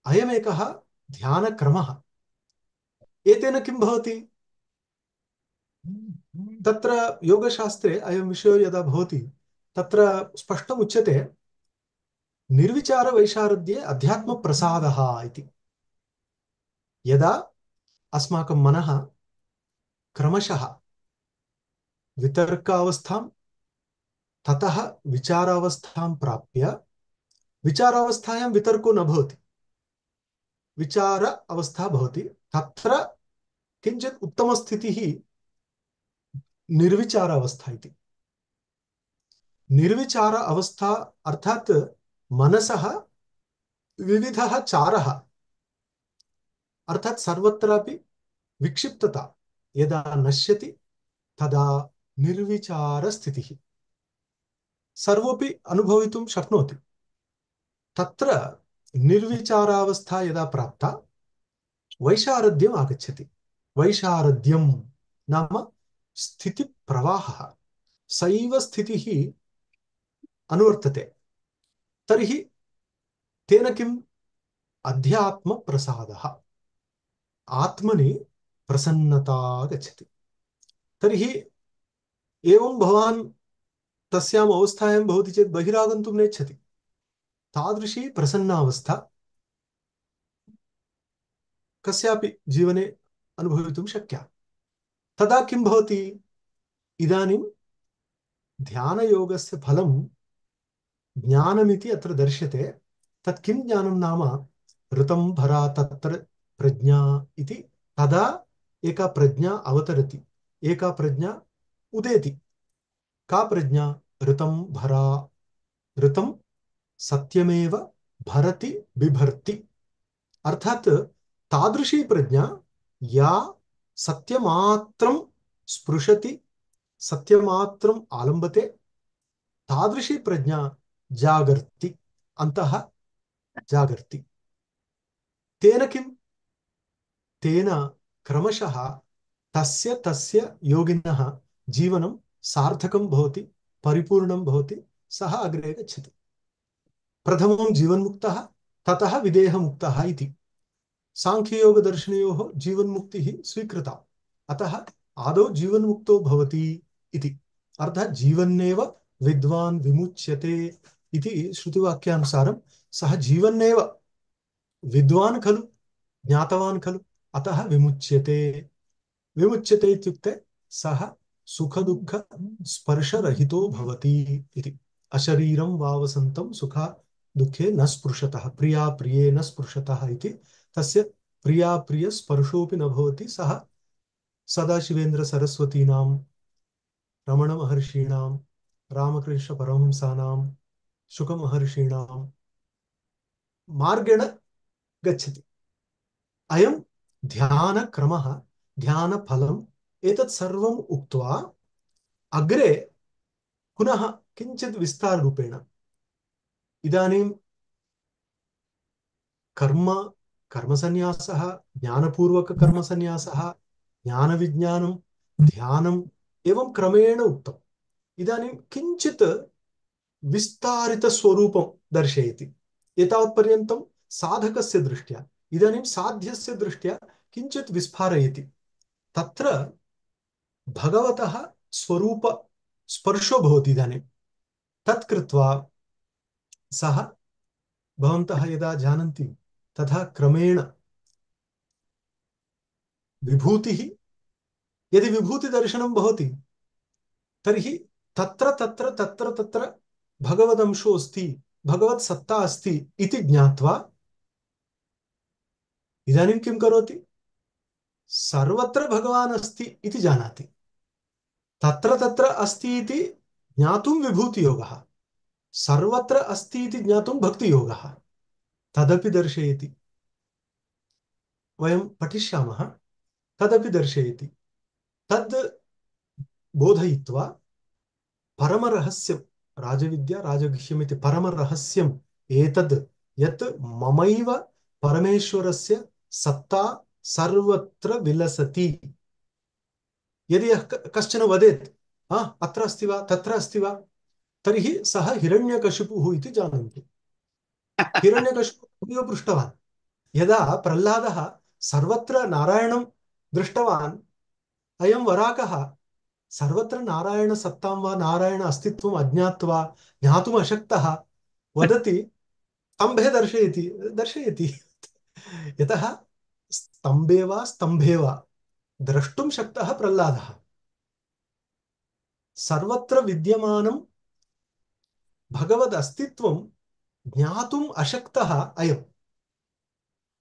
अयमेकः ध्यानक्रमः एतेन किं भवति तत्र योगशास्त्रे अयं विषयो यदा भवति तत्र स्पष्टम् उच्यते निर्विचारवैशारद्ये अध्यात्मप्रसादः इति यदा अस्माकं मनः क्रमशः वितर्कावस्थां ततः विचारावस्थां प्राप्य विचारावस्थायां वितर्को न भवति विचार अवस्था भवति तत्र किञ्चित् उत्तमस्थितिः निर्विचार अवस्था इति निर्विचार अवस्था अर्थात् मनसः विविधः चारः अर्थात् सर्वत्रापि विक्षिप्तता यदा नश्यति तदा निर्विचारस्थितिः सर्वोऽपि अनुभवितुं शक्नोति तत्र निर्विचारावस्था यदा प्राप्ता वैशारद्यम् आगच्छति वैशारद्यं नाम स्थितिप्रवाहः सैव स्थितिः अनुवर्तते तर्हि तेन किम् अध्यात्मप्रसादः आत्मनि प्रसन्नता गच्छति तर्हि एवं भवान् तस्याम् अवस्थायां भवति चेत् बहिरागन्तुं नेच्छति तादृशी प्रसन्नावस्था कस्यापि जीवने अनुभवितुं शक्या तदा किं भवति इदानीं ध्यानयोगस्य फलं ज्ञानमिति अत्र दर्श्यते तत् किं ज्ञानं नाम ऋतं भरा तत्र प्रज्ञा इति तदा एका प्रज्ञा अवतरति एका प्रज्ञा उदेति का प्रज्ञा ऋतं भरा ऋतं सत्यमेव भरति बिभर्ति अर्थात् तादृशी प्रज्ञा या सत्यमात्रं स्पृशति सत्यमात्रम् आलम्बते तादृशी प्रज्ञा जागर्ति अन्तः जागर्ति तेन किं तेन क्रमशः तस्य योगिनः जीवनं सार्थकं भवति परिपूर्णं भवति सः अग्रे गच्छति प्रथमं जीवन्मुक्तः ततः विदेहमुक्तः इति सांख्ययोगदर्शनयोः जीवन्मुक्तिः स्वीकृता, अतः आदौ जीवन्मुक्तो भवति इति। अर्थात् जीवन्नेव विद्वान् विमुच्यते इति श्रुतिवाक्यानुसारं सः जीवन्नेव विद्वान् खलु, ज्ञातवान् खलु, अतः विमुच्यते। विमुच्यते इत्युक्ते सः सुखदुःख स्पर्शरहितो भवति इति। अशरीरं वावसन्तं सुख दुःखे न स्पृशतः, प्रिया प्रिये न स्पृशतः इति। तस्य प्रिया प्रिय स्पर्शोऽपि न भवति। सः सदाशिवेन्द्र सरस्वतीनां, रमण महर्षीणां, रामकृष्ण परमहंसानां, शुक महर्षीणां मार्गेण गच्छति। अयं ध्यानक्रमः, ध्यानफलम्, एतत् सर्वम् उक्त्वा अग्रे पुनः किञ्चित् विस्ताररूपेण इदानीं कर्मसन्न्यासः, ज्ञानपूर्वककर्मसन्न्यासः, ज्ञानविज्ञानं, ध्यानम् एवं क्रमेण उक्तम्। इदानीं किञ्चित् विस्तारितस्वरूपं दर्शयति। एतावत्पर्यन्तं साधकस्य दृष्ट्या, इदानीं साध्यस्य दृष्ट्या किञ्चित् विस्फारयति। तत्र भगवतः स्वरूप स्पर्शो भवति। इदानीं तत् कृत्वा सः, भवन्तः यदा जानन्ति तथा क्रमेण विभूतिः, यदि विभूतिदर्शनं भवति तर्हि तत्र तत्र तत्र तत्र भगवदंशो अस्ति, भगवत्सत्ता अस्ति इति ज्ञात्वा इदानीं किं करोति? सर्वत्र भगवान् अस्ति इति जानाति। तत्र तत्र अस्ति इति ज्ञातुं विभूतियोगः, सर्वत्र अस्ति इति ज्ञातुं भक्तियोगः, तदपि दर्शयति। वयं पठिष्यामः, तदपि दर्शयति। तद् बोधयित्वा परमरहस्यं, राजविद्या राजगुह्यमिति परमरहस्यम् एतद्, यत् ममैव परमेश्वरस्य सत्ता सर्वत्र विलसति। यदि कश्चन वदेत् अत्र अस्ति वा तत्र अस्ति वा, तर्हि सः हिरण्यकशिपुः इति जानन्तु। हिरण्यकशिपुः पृष्टवान्, यदा प्रह्लादः सर्वत्र नारायणं दृष्टवान्, अयं वराकः सर्वत्र नारायणसत्तां वा नारायण अस्तित्वम् अज्ञात्वा ज्ञातुम् अशक्तः वदति, स्तम्भे दर्शयति। यतः स्तम्भे वा द्रष्टुं शक्तः प्रह्लादः। सर्वत्र विद्यमानं भगवद् अस्तित्वं ज्ञातुम् अशक्तः अयम्।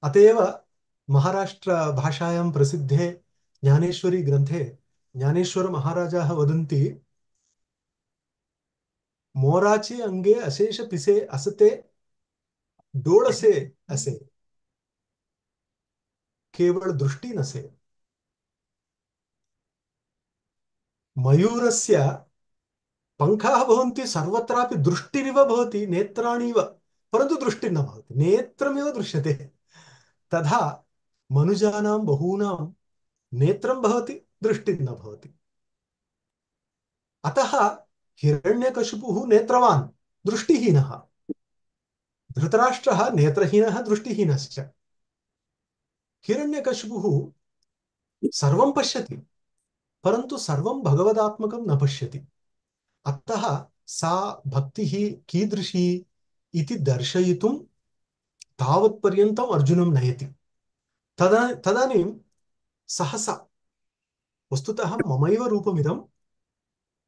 अतएव महाराष्ट्रभाषायां प्रसिद्धे ज्ञानेश्वरी ग्रन्थे ज्ञानेश्वर महाराजाः वदन्ति, मोराचे अंगे अशेष पिसे असते डोळसे असे, केवल दृष्टि नसे। मयूरस्य पंखाः भवन्ति, सर्वत्रापि दृष्टिरिव भवति, नेत्राणिव, परन्तु दृष्टि न भवति, नेत्रमेव दृश्यते। तथा मनुजानां बहूनां नेत्रं भवति, दृष्टि न भवति। अतः हिरण्यकशिपुः नेत्रवान्, दृष्टिहीनः। धृतराष्ट्रः नेत्रहीनः, दृष्टिहीनश्च। हिरण्यकशिपुः सर्वं पश्यति, परन्तु सर्वं भगवदात्मकं न पश्यति। अतः सा भक्तिः कीदृशी इति दर्शयितुं तावत्पर्यन्तम् अर्जुनं नयति। तदानीं सहसा, वस्तुतः ममैव रूपमिदं,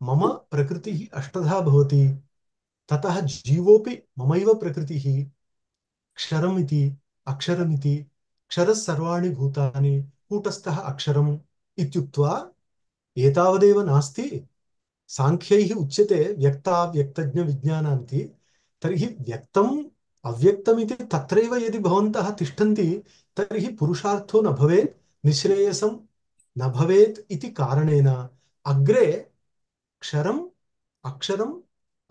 मम प्रकृतिः अष्टधा भवति, ततः जीवोऽपि ममैव प्रकृतिः, क्षरमिति अक्षरमिति, क्षरः सर्वाणि भूतानि, कूटस्थः अक्षरम् इत्युक्त्वा एतावदेव नास्ति। सांख्यैः उच्यते व्यक्ताव्यक्तज्ञ विज्ञानान्ति। तर्हि व्यक्तम् अव्यक्तमिति तत्रैव यदि भवन्तः तिष्ठन्ति तर्हि पुरुषार्थो न भवेत्, निःश्रेयसं न भवेत् इति कारणेन अग्रे क्षरम् अक्षरम्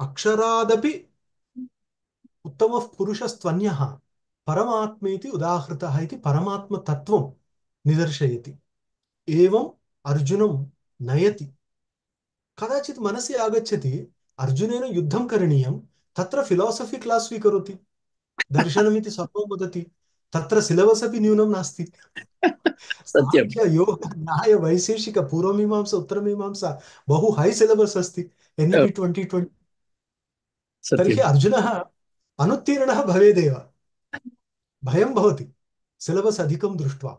अक्षरादपि उत्तमः पुरुषस्त्वन्यः परमात्मेति उदाहृतः इति परमात्मतत्त्वं निदर्शयति। एवम् अर्जुनं नयति। कदाचित् मनसि आगच्छति, अर्जुनेन युद्धं करणीयं, तत्र फिलासफी क्लास् स्वीकरोति, दर्शनमिति सर्वं वदति, तत्र सिलेबस् अपि न्यूनं नास्ति। सत्यं साङ्ख्य योग न्याय वैशेषिक पूर्वमीमांसा उत्तरमीमांसा बहु हाई सिलेबस् अस्ति NEP 2020। तर्हि सत्यं अर्जुनः अनुत्तीर्णः भवेदेव, भयं भवति सिलेबस् अधिकं दृष्ट्वा।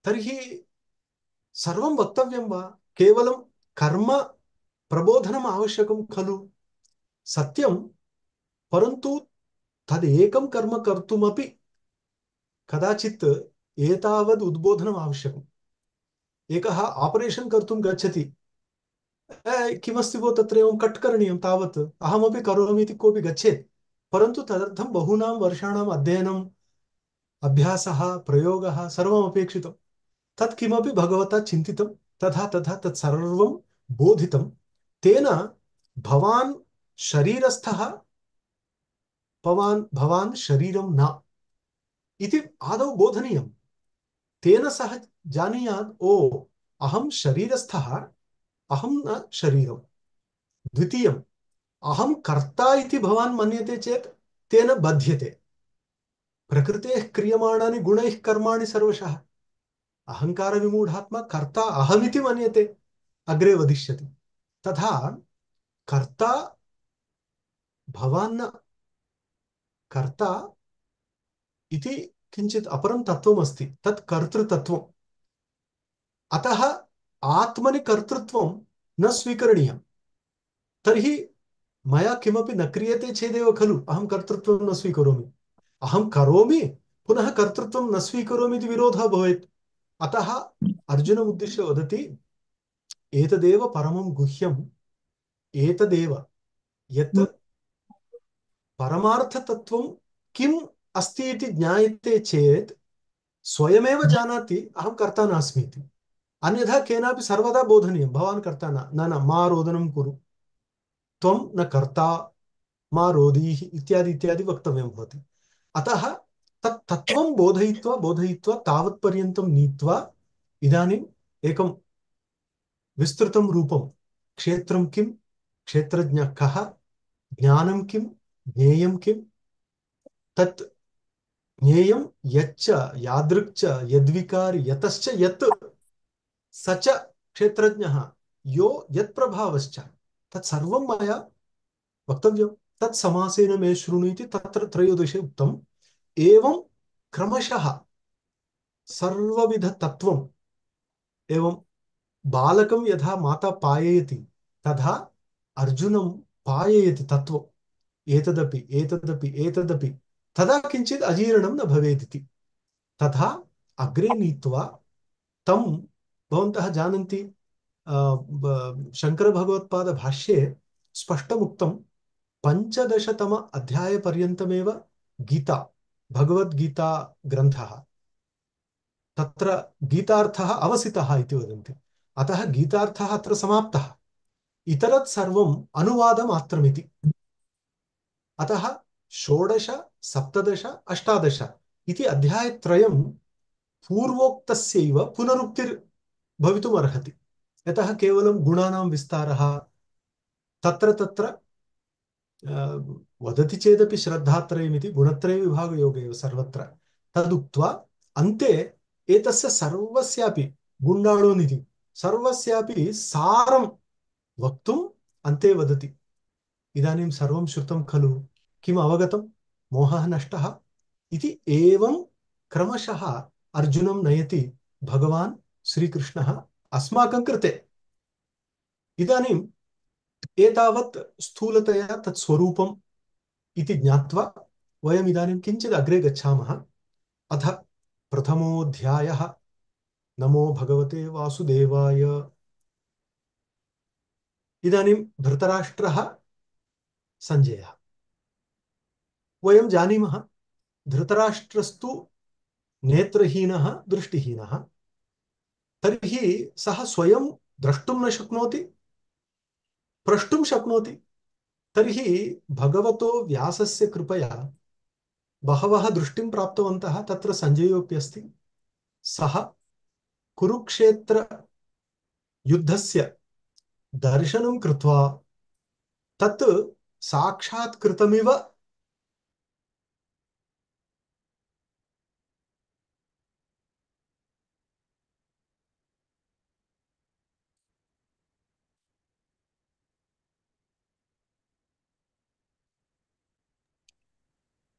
तर्हि सर्वं वक्तव्यं वा? केवलं कर्म प्रबोधनम् आवश्यकं खलु? सत्यं, परन्तु तदेकं कर्म कर्तुमपि कदाचित् एतावद् उद्बोधनम् आवश्यकम्। एकः ऑपरेशन् कर्तुं गच्छति, किमस्ति भो तत्र एवं कट् करणीयं, तावत् अहमपि करोमि इति कोऽपि गच्छेत्, परन्तु तदर्थं बहूनां वर्षाणाम् अध्ययनम्, अभ्यासः, प्रयोगः सर्वम् अपेक्षितं। तत् किमपि भगवता चिन्तितं, तथा तथा तत् सर्वं बोधितं। तेन भवान् शरीरस्थः, भवान् शरीरं न इति आदौ बोधनीयं। तेन सह जानीयात्, ओ अहं शरीरस्थः, अहं न शरीरं। द्वितीयम्, अहं कर्ता इति भवान् मन्यते चेत् तेन बध्यते। प्रकृतेः क्रियमाणानि गुणैः कर्माणि सर्वशः। अहङ्कारविमूढात्मा कर्ता अहमिति मन्यते, अग्रे वदिष्यति। तथा कर्ता भवान् न, कर्ता इति किञ्चित् अपरं तत्त्वमस्ति, तत् कर्तृतत्त्वम्। अतः आत्मनि कर्तृत्वं न स्वीकरणीयं। तर्हि मया किमपि न क्रियते चेदेव खलु अहं कर्तृत्वं न स्वीकरोमि। अहं करोमि पुनः कर्तृत्वं न स्वीकरोमि इति विरोधः भवेत्। अतः अर्जुनमुद्दिश्य वदति, एतदेव परमं गुह्यम्, एतदेव यत् परमार्थतत्त्वं किम् अस्ति इति ज्ञायते चेत् स्वयमेव जानाति अहं कर्ता नास्मि इति। अन्यथा केनापि सर्वदा बोधनीयं, भवान् कर्ता न, मा रोदनं कुरु, त्वं न कर्ता, मा रोदीः इत्यादि इत्यादि वक्तव्यं भवति। अतः तत् तत्त्वं बोधयित्वा तावत्पर्यन्तं नीत्वा इदानीम् एकं विस्तृतं रूपं, क्षेत्रं किं, क्षेत्रज्ञः कः, ज्ञानं किं, ज्ञेयं किं, तत् ज्ञेयं यच्च यादृक्च यद्विकारि यतश्च यत् स च क्षेत्रज्ञः यो यत्प्रभावश्च, तत् सर्वं मया वक्तव्यं। तत् समासेन मे शृणु इति तत्र त्रयोदशे उक्तम्। एवं क्रमशः सर्वविधतत्त्वम्, एवं बालकं यथा माता पाययति तथा अर्जुनं पाययति तत्त्वम्। एतदपि एतदपि एतदपि, तदा किञ्चित् अजीर्णं न भवेदिति। तथा अग्रे नीत्वा तं, भवन्तः जानन्ति, शङ्करभगवत्पादभाष्ये स्पष्टमुक्तं, 15तम अध्यायपर्यन्तमेव गीता, भगवद्गीता ग्रन्थः, तत्र गीतार्थः अवसितः इति वदन्ति। अतः गीतार्थः अत्र समाप्तः, इतरत् सर्वम् अनुवादमात्रमिति। अतः 16, 17, 18 इति अध्यायत्रयं पूर्वोक्तस्यैव पुनरुक्तिर्भवितुमर्हति। यतः केवलं गुणानां विस्तारः, तत्र तत्र वदति चेदपि श्रद्धात्रयमिति गुणत्रयविभागयोगे एव सर्वत्र तदुक्त्वा अन्ते एतस्य सर्वस्यापि गुण्डाणुनिति सर्वस्यापि सारं वक्तुम् अन्ते वदति। इदानीं सर्वं श्रुतं खलु, किम् अवगतं, मोहः नष्टः इति। एवं क्रमशः अर्जुनं नयति भगवान् श्रीकृष्णः अस्माकं कृते। इदानीम् एतावत् स्थूलतया तत् स्वरूपम् इति ज्ञात्वा वयम् इदानीं किञ्चित् अग्रे गच्छामः। अथ प्रथमोऽध्यायः। नमो भगवते वासुदेवाय। इदानीं धृतराष्ट्रः सञ्जयः। वयं जानीमः धृतराष्ट्रस्तु नेत्रहीनः दृष्टिहीनः। तर्हि सः स्वयं द्रष्टुं न शक्नोति, प्रष्टुं शक्नोति। तर्हि भगवतो व्यासस्य कृपया बहवः दृष्टिं प्राप्तवन्तः, तत्र सञ्जयोऽपि अस्ति। सः कुरुक्षेत्र युद्धस्य दर्शनं कृत्वा तत् साक्षात् कृतमिव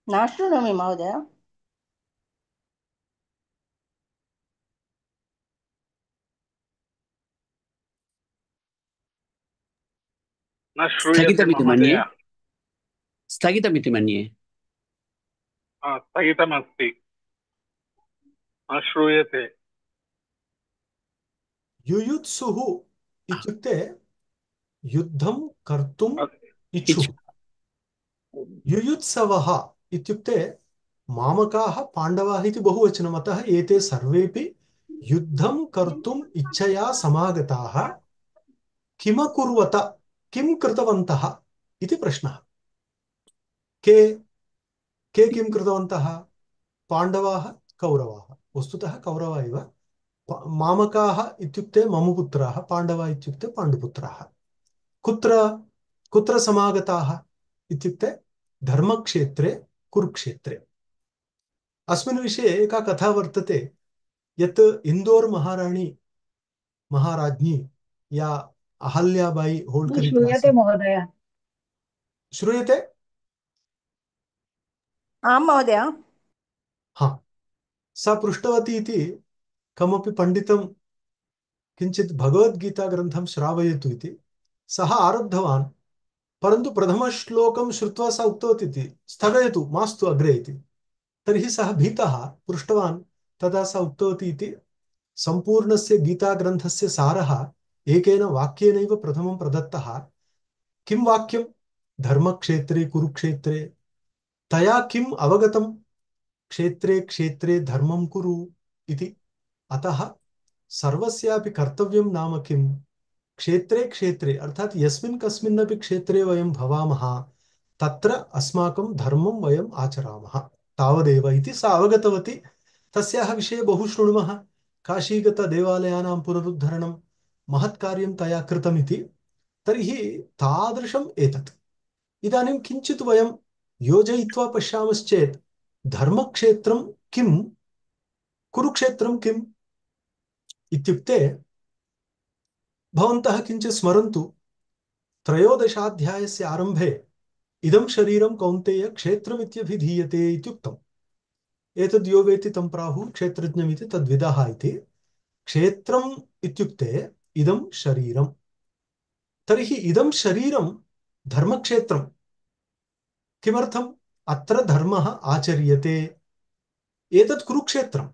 न शृणोमि महोदय। न श्रूयते स्थगितमिति महोदय। मन्ये। स्थगितमिति मन्ये। स्थगितमस्ति, न श्रूयते। युयुत्सुः इत्युक्ते युद्धं कर्तुम् इच्छुः। युयुत्सवः इत्युक्ते मामकाः पाण्डवाः इति बहुवचनम्, अतः एते सर्वेपि युद्धं कर्तुम् इच्छया समागताः। किमकुर्वत, किं कृतवन्तः इति प्रश्नः। के के किं कृतवन्तः? पाण्डवाः कौरवाः, वस्तुतः कौरवा एव। मामकाः इत्युक्ते मम पुत्राः, पाण्डवाः इत्युक्ते पाण्डुपुत्राः। कुत्र कुत्र समागताः इत्युक्ते धर्मक्षेत्रे कुरुक्षेत्रे। अस्मिन् विषये एका कथा वर्तते यत् इन्दोर् महाराज्ञी या अहल्याबाई होल्कर् इति श्रूयते आसीत्। महोदय। श्रूयते? आं महोदय। हा, सा पृष्टवती इति कमपि पण्डितं किञ्चित् भगवद्गीताग्रन्थं श्रावयतु इति सः आरब्धवान्, परन्तु प्रथमश्लोकं श्रुत्वा सा उक्तवती इति स्थगयतु, मास्तु अग्रे इति। तर्हि सः भीतः पृष्टवान्, तदा सा उक्तवती इति सम्पूर्णस्य गीताग्रन्थस्य सारः एकेन वाक्येनैव प्रथमं प्रदत्तः। किं वाक्यं? धर्मक्षेत्रे कुरुक्षेत्रे तया किम् अवगतं? क्षेत्रे क्षेत्रे धर्मं कुरु इति। अतः सर्वस्यापि कर्तव्यं नाम किं? क्षेत्रे क्षेत्रे अर्थात् यस्मिन् कस्मिन्नपि क्षेत्रे वयं भवामः तत्र अस्माकं धर्मं वयम् आचरामः, तावदेव इति सा अवगतवती। तस्याः विषये बहु शृणुमः, काशीगतदेवालयानां पुनरुद्धरणं महत्कार्यं तया कृतमिति। तर्हि तादृशम् एतत्। इदानीं किञ्चित् वयं योजयित्वा पश्यामश्चेत् धर्मक्षेत्रं किं, कुरुक्षेत्रं किम् इत्युक्ते भवन्तः किञ्चित् स्मरन्तु। त्रयोदशाध्यायस्य आरम्भे इदं शरीरं कौन्तेय क्षेत्रमित्यभिधीयते इत्युक्तम्। एतद्यो वेत्ति तं प्राहुः क्षेत्रज्ञमिति तद्विदः इति। क्षेत्रम् इत्युक्ते इदं शरीरम्। तर्हि इदं शरीरं धर्मक्षेत्रं। किमर्थम्? अत्र धर्मः आचर्यते। एतत् कुरुक्षेत्रं,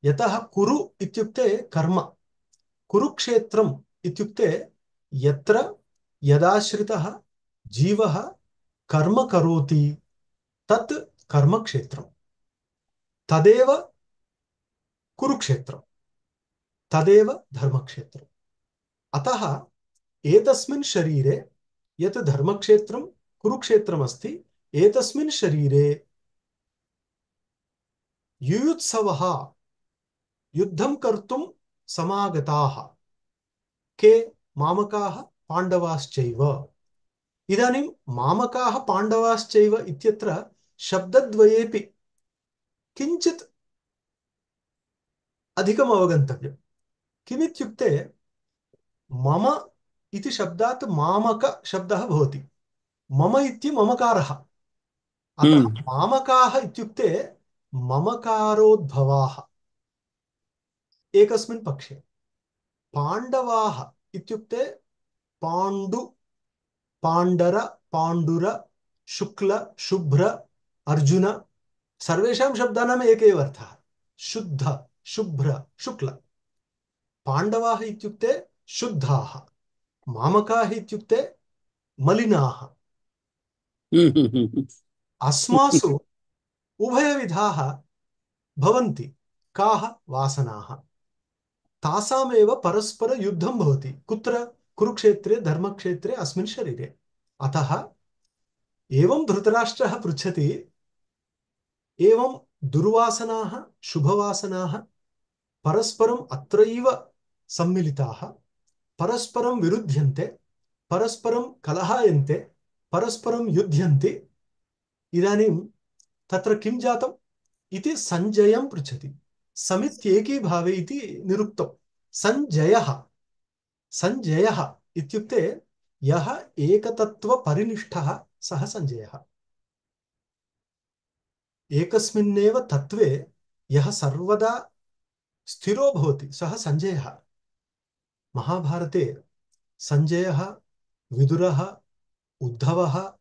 यतः कुरु इत्युक्ते कर्म, कुरुक्षेत्रम् इत्युक्ते यत्र यदाश्रितः जीवः कर्म करोति तत् कर्मक्षेत्रम्, तदेव कुरुक्षेत्रम्, तदेव धर्मक्षेत्रम्। अतः एतस्मिन् शरीरे यत् धर्मक्षेत्रं कुरुक्षेत्रमस्ति, एतस्मिन् शरीरे युयुत्सवः, युद्धं कर्तुं समागताः। के? मामकाः पाण्डवाश्चैव। इदानीं मामकाः पाण्डवाश्चैव इत्यत्र शब्दद्वयेपि किञ्चित् अधिकम् अवगन्तव्यम्। किमित्युक्ते मम इति शब्दात् मामक शब्दः भवति। मम इति ममकारः। अतः मामकाः इत्युक्ते ममकारोद्भवाः एकस्मिन् पक्षे। पाण्डवाः इत्युक्ते पाण्डु, पाण्डर, पाण्डुर, शुक्ल, शुभ्र, अर्जुन, सर्वेषां शब्दानाम् एक एव अर्थः, शुद्ध, शुभ्र, शुक्ल। पाण्डवाः इत्युक्ते शुद्धाः, मामकाः इत्युक्ते मलिनाः। अस्मासु उभयविधाः भवन्ति। काः? वासनाः। तासामेव परस्पर युद्धं भवति। कुत्र? कुरुक्षेत्रे, धर्मक्षेत्रे, अस्मिन् शरीरे। अतः एवं धृतराष्ट्रः पृच्छति, एवं दुर्वासनाः शुभवासनाः परस्परम् अत्रैव सम्मिलिताः, परस्परं विरुध्यन्ते, परस्परं कलहायन्ते, परस्परं युध्यन्ति। इदानीं तत्र किं जातम् इति सञ्जयं पृच्छति। समित्येकीभावे इति निरुक्तं। सञ्जयः, सञ्जयः इत्युक्ते यः एकतत्त्वपरिनिष्ठः सः सञ्जयः। एकस्मिन्नेव तत्त्वे यः सर्वदा स्थिरो भवति सः सञ्जयः। महाभारते सञ्जयः, विदुरः, उद्धवः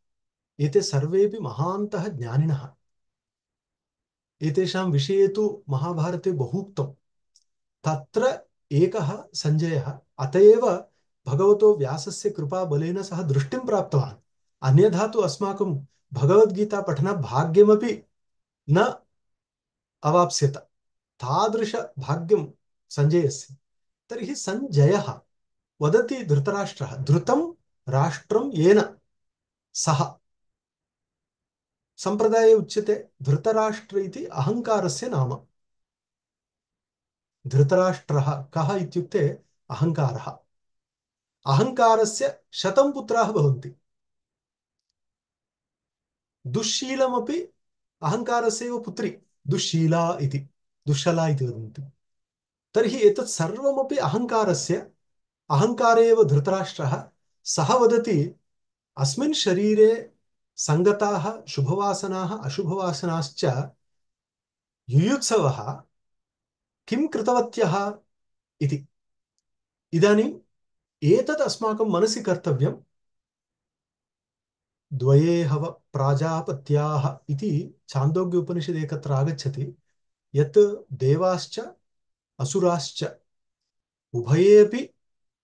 एते सर्वेपि महान्तः ज्ञानिनः। एतेषां विषये तु महाभारते बहुक्तं। तत्र एकः सञ्जयः, अत एव भगवतो व्यासस्य कृपाबलेन सः दृष्टिं प्राप्तवान्। अन्यथा तु अस्माकं भगवद्गीता पठनभाग्यमपि न अवाप्स्यत। तादृशभाग्यं सञ्जयस्य। तर्हि सञ्जयः वदति धृतराष्ट्रः, धृतं राष्ट्रं येन सः। सम्प्रदाये उच्यते धृतराष्ट्र इति अहङ्कारस्य नाम। धृतराष्ट्रः कः इत्युक्ते अहङ्कारः। अहङ्कारस्य 100 पुत्राः भवन्ति। दुःशीलमपि अहङ्कारस्यैव पुत्री, दुःशीला इति, दुःशला इति वदन्ति। तर्हि एतत् सर्वमपि अहङ्कारस्य, अहङ्कारे एव धृतराष्ट्रः। सः वदति, अस्मिन् शरीरे सङ्गताः शुभवासनाः अशुभवासनाश्च युयुत्सवः किं कृतवत्यः इति। इदानीम् एतत् अस्माकं मनसि कर्तव्यं। द्वये हव प्राजापत्याः इति छान्दोग्य उपनिषदे एकत्र आगच्छति, यत् देवाश्च असुराश्च उभयेपि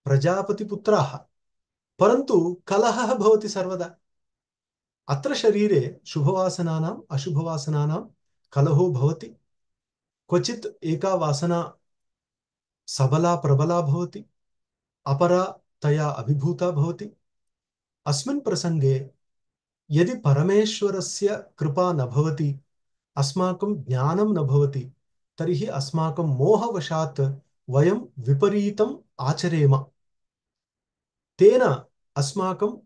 प्रजापतिपुत्राः, परन्तु कलहः भवति सर्वदा। अत्र शरीरे शुभवासनानाम् अशुभवासनानां कलहो भवति। क्वचित् एका वासना सबला प्रबला भवति, अपरा तया अभिभूता भवति। अस्मिन् प्रसङ्गे यदि परमेश्वरस्य कृपा न भवति, अस्माकं ज्ञानं न भवति, तर्हि अस्माकं मोहवशात् वयं विपरीतम् आचरेम। तेन अस्माकं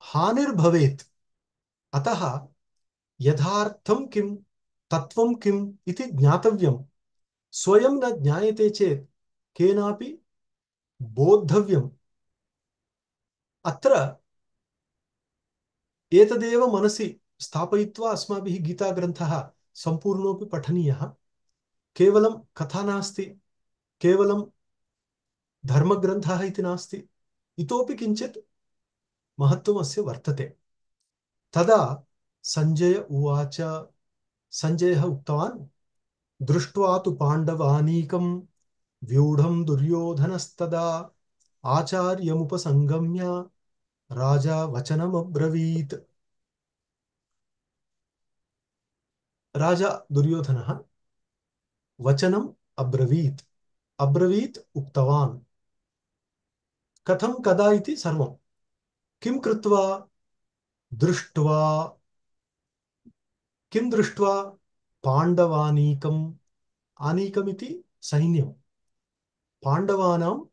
हानिर्भवेत्। अतः यथार्थं किं, तत्त्वं किम् इति ज्ञातव्यं। स्वयं न ज्ञायते चेत् केनापि बोद्धव्यम्। अत्र एतदेव मनसि स्थापयित्वा अस्माभिः गीताग्रन्थः सम्पूर्णोऽपि पठनीयः। केवलं कथा नास्ति, केवलं धर्मग्रन्थः इति नास्ति, इतोपि किञ्चित् महत्त्वम् अस्य वर्तते। तदा सञ्जय उवाच, सञ्जयः उक्तवान्, दृष्ट्वा तु पाण्डवानीकं व्यूढं दुर्योधनस्तदा आचार्यमुपसङ्गम्य राजा वचनमब्रवीत्। राजा दुर्योधनः वचनम् अब्रवीत्। अब्रवीत् उक्तवान्। कथं कदा इति सर्वं। किं कृत्वा? दृष्ट्वा। किं दृष्ट्वा? पाण्डवानीकम्। आनीकमिति सैन्यं। पाण्डवानां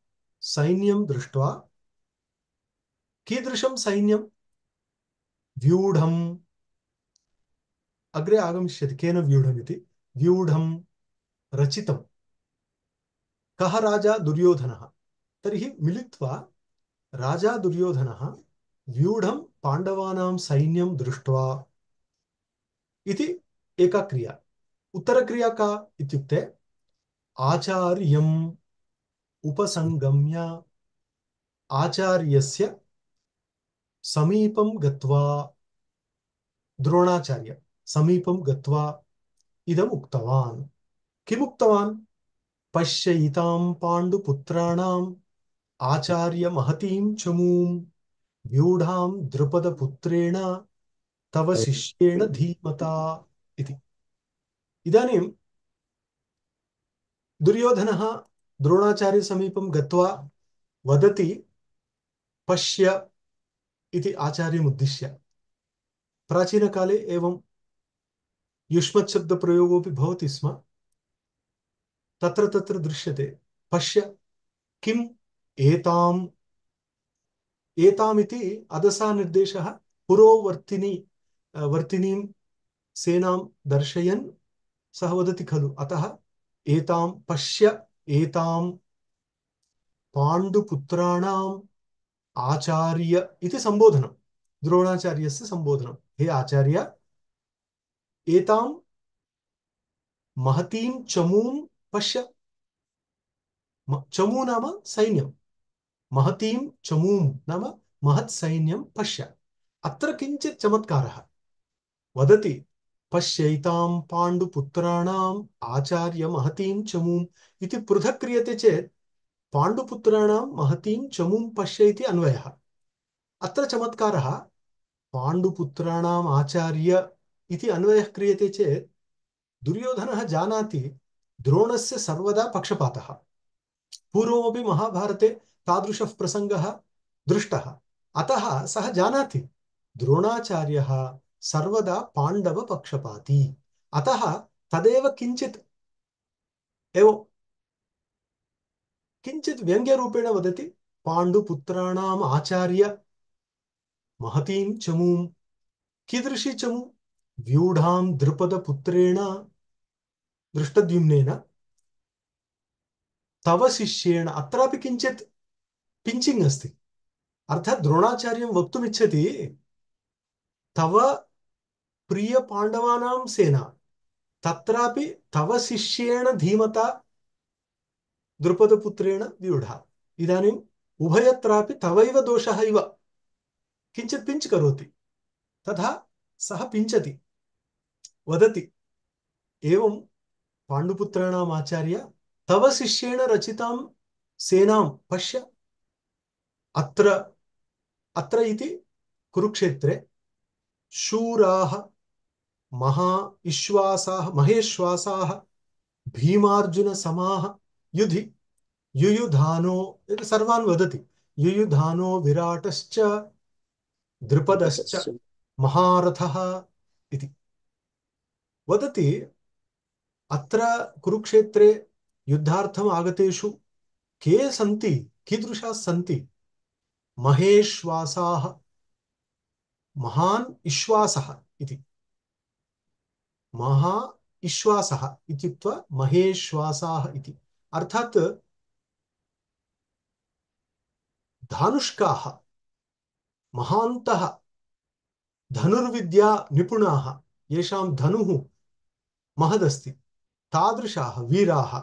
सैन्यं दृष्ट्वा। कीदृशं सैन्यं? व्यूढम्। अग्रे आगमिष्यति केन व्यूढमिति। व्यूढं रचितं। कः? राजा दुर्योधनः। तर्हि मिलित्वा राजा दुर्योधनः व्यूढं पाण्डवानां सैन्यं दृष्ट्वा इति एका क्रिया। उत्तरक्रिया का इत्युक्ते आचार्यम् उपसङ्गम्य, आचार्यस्य समीपं गत्वा, द्रोणाचार्य समीपं गत्वा इदम् उक्तवान्। किम् उक्तवान्? पश्यैतां पाण्डुपुत्राणाम् आचार्य महतीं चमूं व्यूढां द्रुपदपुत्रेण तव शिष्येण धीमता इति। इदानीं दुर्योधनः द्रोणाचार्यसमीपं गत्वा वदति, पश्य इति आचार्यमुद्दिश्य। प्राचीनकाले एवं युष्मच्छब्दप्रयोगोऽपि भवति स्म। तत्र तत्र दृश्यते। पश्य किम् एताम्। एतामिति अदसानिर्देशः पुरोवर्तिनी वर्तिनीं सेनां दर्शयन् सः वदति खलु। अतः एतां पश्य, एतां पाण्डुपुत्राणाम् आचार्य इति सम्बोधनं। द्रोणाचार्यस्य सम्बोधनं। हे आचार्य, एतां महतीं चमूं पश्य। चमू नाम सैन्यं। महतीं चमूं नाम महत् सैन्यं पश्य। अत्र किञ्चित् चमत्कारः वदति, पश्यैतां पाण्डुपुत्राणाम् आचार्य महतीं चमूम् इति पृथक् क्रियते चेत् पाण्डुपुत्राणां महतीं चमूं पश्य इति अन्वयः। अत्र चमत्कारः पाण्डुपुत्राणाम् आचार्य इति अन्वयः क्रियते चेत् दुर्योधनः जानाति द्रोणस्य सर्वदा पक्षपातः। पूर्वमपि महाभारते तादृशः प्रसङ्गः दृष्टः। अतः सः जानाति द्रोणाचार्यः सर्वदा पाण्डवपक्षपाती। अतः तदेव किञ्चित् व्यङ्ग्यरूपेण वदति, पाण्डुपुत्राणाम् आचार्य महतीं चमूं। कीदृशी चमू? व्यूढां द्रुपदपुत्रेण दृष्टद्युम्नेन तव शिष्येण। अत्रापि किञ्चित् पिञ्चिङ्ग् अस्ति। अर्थात् द्रोणाचार्यं वक्तुमिच्छति, तव प्रियपाण्डवानां सेना, तत्रापि तव शिष्येण धीमता द्रुपदपुत्रेण व्यूढा। इदानीम् उभयत्रापि तवैव दोषः इव किञ्चित् पिञ्च् करोति। तथा सः पिञ्चति, वदति, एवं पाण्डुपुत्राणाम् आचार्य तव शिष्येण रचितां सेनां पश्य। अत्र इति कुरुक्षेत्रे शूराः महेश्वासाः भीमार्जुनसमाः युयुधानो इति सर्वान् वदति। युयुधानो विराटश्च द्रुपदश्च महारथः इति वदति। अत्र कुरुक्षेत्रे युद्धार्थम् आगतेषु के सन्ति, कीदृशाः सन्ति? महेश्वासाः, महान् इश्वासः इति, महा इश्वासः इत्युक्त्वा महेश्वासाः इति। अर्थात् धानुष्काः, महान्तः धनुर्विद्या निपुणाः, येषां धनुः महदस्ति, तादृशाः वीराः।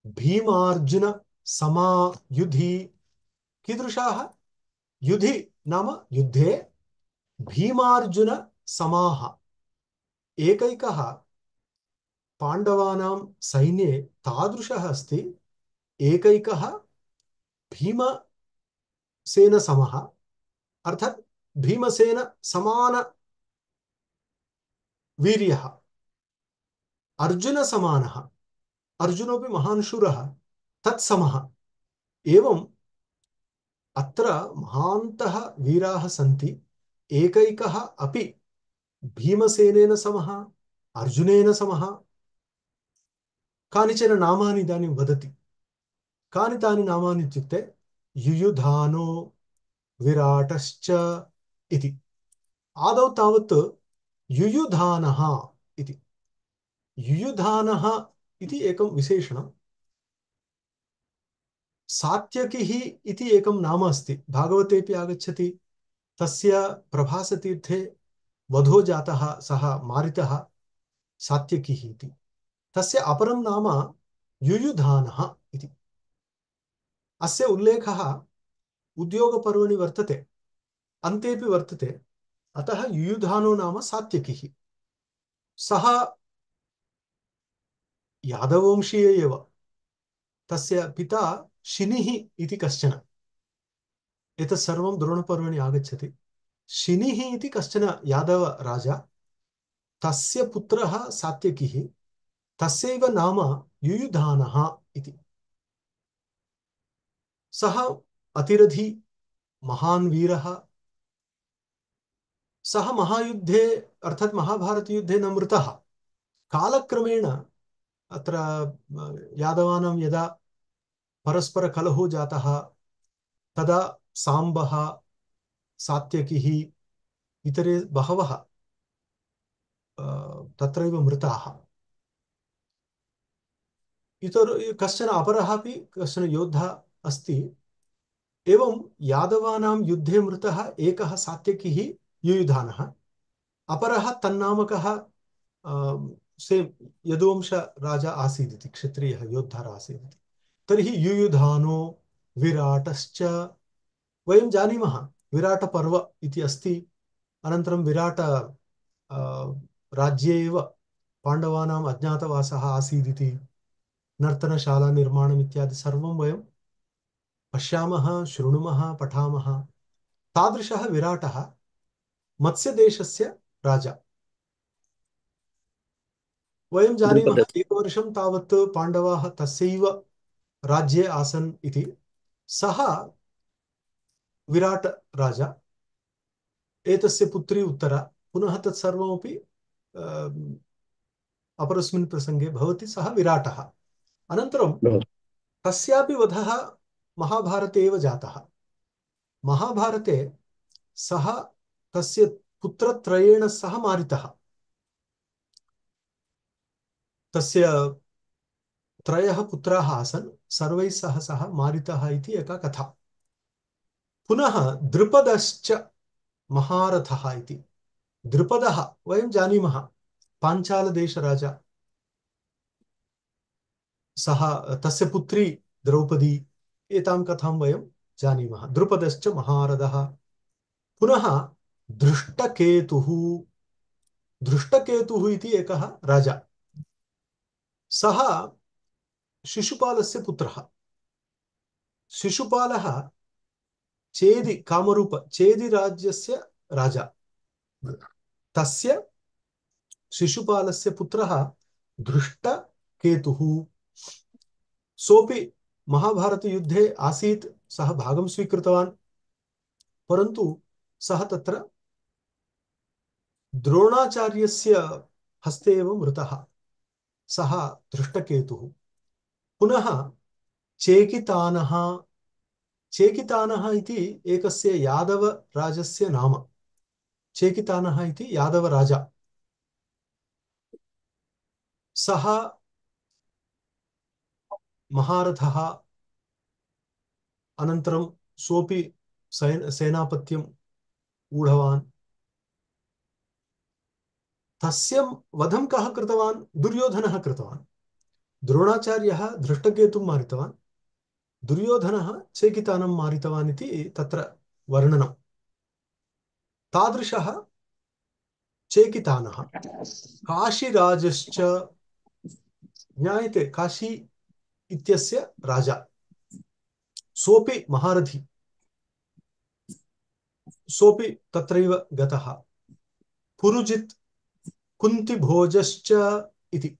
भीमार्जुन समा युधि। कीदृशाः? युधि नाम युद्धे। भीमार्जुन समाः। एकैकः पाण्डवानां सैन्ये तादृशः अस्ति, एकैकः भीमसेन समः, अर्थात् भीमसेन समान वीर्यः। अर्जुन समानः, अर्जुनोपि महान् शूरः, तत्समः। एवम् अत्र महान्तः वीराः सन्ति, एकैकः अपि भीमसेनेन समः, अर्जुनेन समः। कानिचन नामानि इदानीं वदति। कानि तानि नामानि इत्युक्ते युयुधानो विराटश्च इति। आदौ तावत् युयुधानः इति। युयुधानः इति एकं विशेषणं। सात्यकिः इति एकं नाम अस्ति, भागवतेऽपि आगच्छति। तस्य प्रभासतीर्थे वधो जातः, सः मारितः सात्यकिः इति। तस्य अपरं नाम युयुधानः इति। अस्य उल्लेखः उद्योगपर्वणि वर्तते, अन्तेऽपि वर्तते। अतः युयुधानो नाम सात्यकिः। सः यादववंशीय एव। तस्य पिता शिनिः इति कश्चन। एतत् सर्वं द्रोणपर्वणि आगच्छति। शिनिः इति कश्चन यादवराजा, तस्य पुत्रः सात्यकिः, तस्यैव नाम युयुधानः इति। सः अतिरथी, महान् वीरः। सः महायुद्धे अर्थात् महाभारतयुद्धे न मृतः। कालक्रमेण अत्र यादवानां यदा परस्परकलहो जातः, तदा साम्बः, सात्यकिः, इतरे बहवः तत्रैव मृताः। कश्चन अपरः अपि कश्चन योद्धा अस्ति। एवं यादवानां युद्धे मृतः एकः सात्यकिः युयुधानः, अपरः तन्नामकः सेम् यदुवंश राजा आसीत् इति, क्षत्रियः योद्धा आसीत् इति। तर्हि युयुधानो विराटश्च, वयं जानीमः विराटपर्व इति अस्ति। अनन्तरं विराट राज्ये एव पाण्डवानाम् अज्ञातवासः आसीदिति, नर्तनशाला निर्माणम् इत्यादि सर्वं वयं पश्यामः, शृणुमः, पठामः। तादृशः विराटः मत्स्यदेशस्य राजा। वयं जानीमः एकवर्षं तावत् पाण्डवाः तस्यैव राज्ये आसन् इति। सः विराट राजा, एतस्य पुत्री उत्तरा, पुनः तत्सर्वमपि अपरस्मिन् प्रसङ्गे भवति। सः विराटः। अनन्तरं तस्यापि वधः महाभारते एव जातः। महाभारते सः तस्य पुत्रत्रयेण सह मारितः। तस्य त्रयः पुत्राः आसन्, सर्वैः सह सः मारितः इति एका कथा। पुनः द्रुपदश्च महारथः इति। द्रुपदः वयं जानीमः पाञ्चालदेशराजा। सः तस्य पुत्री द्रौपदी, एतां कथां वयं जानीमः। द्रुपदश्च महारथः। पुनः धृष्टकेतुः। धृष्टकेतुः इति एकः राजा। सः शिशुपालस्य पुत्रः। शिशुपालः चेदि कामरूप चेदि राज्यस्य राजा। तस्य शिशुपालस्य पुत्रः धृष्टकेतुः। सोपि महाभारतयुद्धे आसीत्, सः भागं स्वीकृतवान्, परन्तु सः तत्र द्रोणाचार्यस्य हस्ते एव मृतः। सः धृष्टकेतुः। पुनः चेकितानः। चेकितानः इति एकस्य यादवराजस्य नाम। चेकितानः इति यादवराजा। सः महारथः। अनन्तरं सोपि सेनापत्यम् ऊढवान्। तस्य वधं कः कृतवान्? दुर्योधनः कृतवान्। द्रोणाचार्यः धृष्टकेतुं मारितवान्, दुर्योधनः चेकितानं मारितवान् इति तत्र वर्णनं। तादृशः चेकितानः। काशीराजश्च ज्ञायते, काशी इत्यस्य राजा, सोपि महारथी, सोपि तत्रैव गतः। पुरुजित् कुन्तिभोजश्च इति।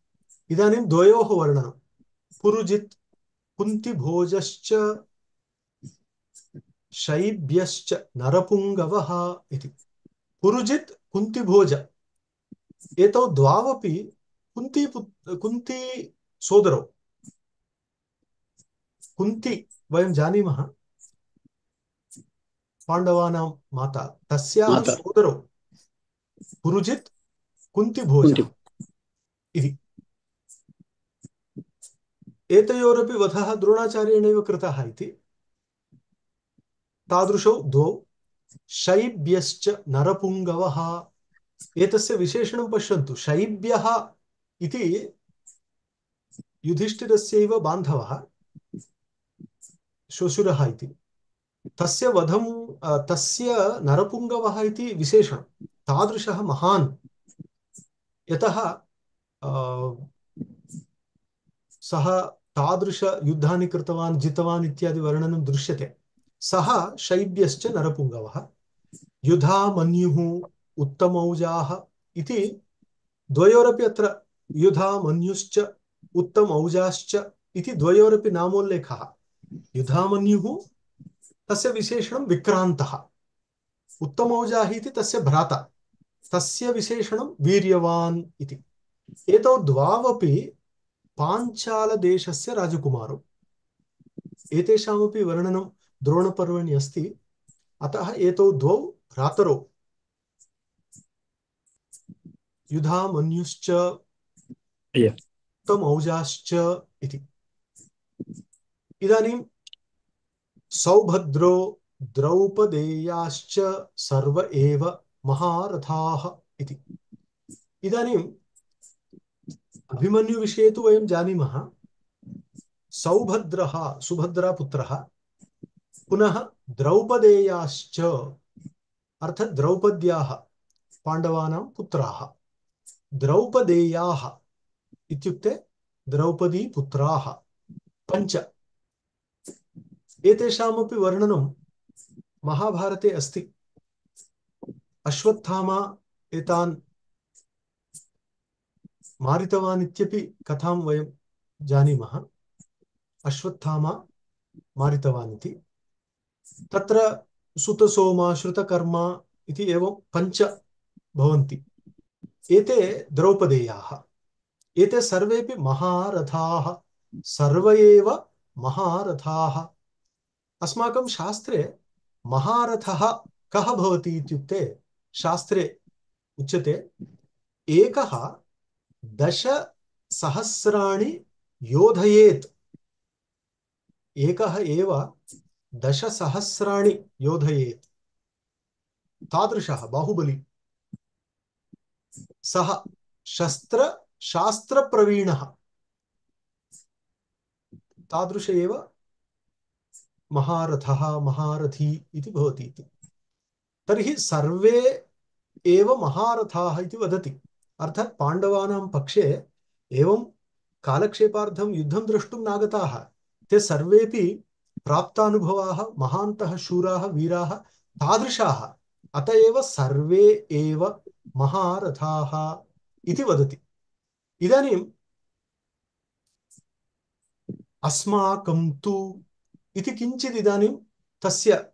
इदानीं द्वयोः वर्णनं। पुरुजित् कुन्तिभोजश्च शैब्यश्च नरपुङ्गवः इति। पुरुजित् कुन्तिभोज, एतौ द्वावपि कुन्ती सोदरौ। कुन्ती वयं जानीमः पाण्डवानां माता, तस्याः सोदरौ पुरुजित् कुन्तिभोजः इति। एतयोरपि वधः द्रोणाचार्येणैव कृतः इति। तादृशौ द्वौ। शैब्यश्च नरपुङ्गवः। एतस्य विशेषणं पश्यन्तु। शैब्यः इति युधिष्ठिरस्यैव बान्धवः, श्वशुरः इति। तस्य वधं, तस्य नरपुङ्गवः इति विशेषणं। तादृशः महान्, यतः सः तादृशयुद्धानि कृतवान्, जितवान् इत्यादि वर्णनं दृश्यते। सः शैब्यश्च नरपुङ्गवः। युधामन्युः उत्तमौजाः इति द्वयोरपि अत्र युधामन्युश्च उत्तमौजाश्च इति द्वयोरपि नामोल्लेखः। युधामन्युः तस्य विशेषणं विक्रान्तः, उत्तमौजाः इति तस्य भ्राता, तस्य विशेषणं वीर्यवान् इति। एतौ द्वावपि पाञ्चालदेशस्य राजकुमारौ। एतेषामपि वर्णनं द्रोणपर्वणि अस्ति। अतः एतौ द्वौ भ्रातरौ, युधामन्युश्च उत्तमौजाश्च इति। इदानीं सौभद्रो द्रौपदेयाश्च सर्व एव महारथाः इति। इदानीं अभिमन्युविषये तु वयं जानीमः, सौभद्रः सुभद्रापुत्रः, पुनः द्रौपदेयाश्च अर्थात् द्रौपद्याः पाण्डवानां पुत्राः। द्रौपदेयाः इत्युक्ते द्रौपदी पुत्राः पञ्च। एतेषामपि वर्णनं महाभारते अस्ति। अश्वत्थामा एतान् मारितवान् इत्यपि कथां वयं जानीमः। अश्वत्थामा मारितवान् इति। तत्र सुतसोमा श्रुतकर्मा इति एवं पञ्च भवन्ति। एते द्रौपदेयाः। एते सर्वेपि महारथाः, सर्व एव महारथाः। अस्माकं शास्त्रे महारथः कः भवति इत्युक्ते, शास्त्रे उच्यते एकः 10,000 योधयेत्। एकः एव 10,000 योधयेत्, तादृशः बाहुबली। सः शास्त्रप्रवीणः, तादृश एव महारथः महारथी इति भवति इति। तर्हि सर्वे एव महारथाः इति वदति। अर्थात् पाण्डवानां पक्षे एवं कालक्षेपार्थं युद्धं द्रष्टुं नागताः, ते सर्वेपि प्राप्तानुभवाः, महान्तः शूराः वीराः तादृशाः। अत एव सर्वे एव महारथाः इति वदति। इदानीम् अस्माकं तु इति किञ्चित् इदानीं तस्य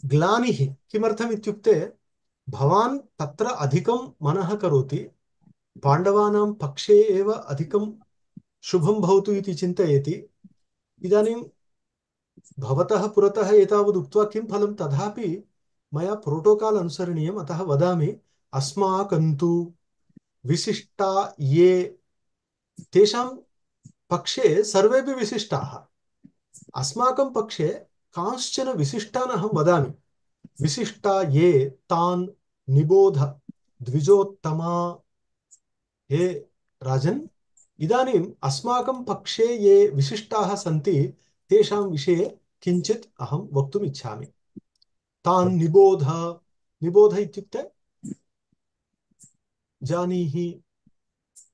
ग्लानिः। किमर्थम् इत्युक्ते, भवान् तत्र अधिकं मनः करोति, पाण्डवानां पक्षे एव अधिकं शुभं भवतु इति चिन्तयति। इदानीं भवतः पुरतः एतावद् उक्त्वा किं फलं? तथापि मया प्रोटोकाल् अनुसरणीयम्। अतः वदामि, अस्माकं तु विशिष्टा ये, तेषां पक्षे सर्वेपि विशिष्टाः। अस्माकं पक्षे कांश्चन विशिष्टान् अहं वदामि। विशिष्टा ये तान् निबोध द्विजोत्तमा। हे राजन्, इदानीम् अस्माकं पक्षे ये विशिष्टाः सन्ति तेषां विषये किञ्चित् अहं वक्तुम् इच्छामि। तान् निबोध। निबोध इत्युक्ते जानीहि,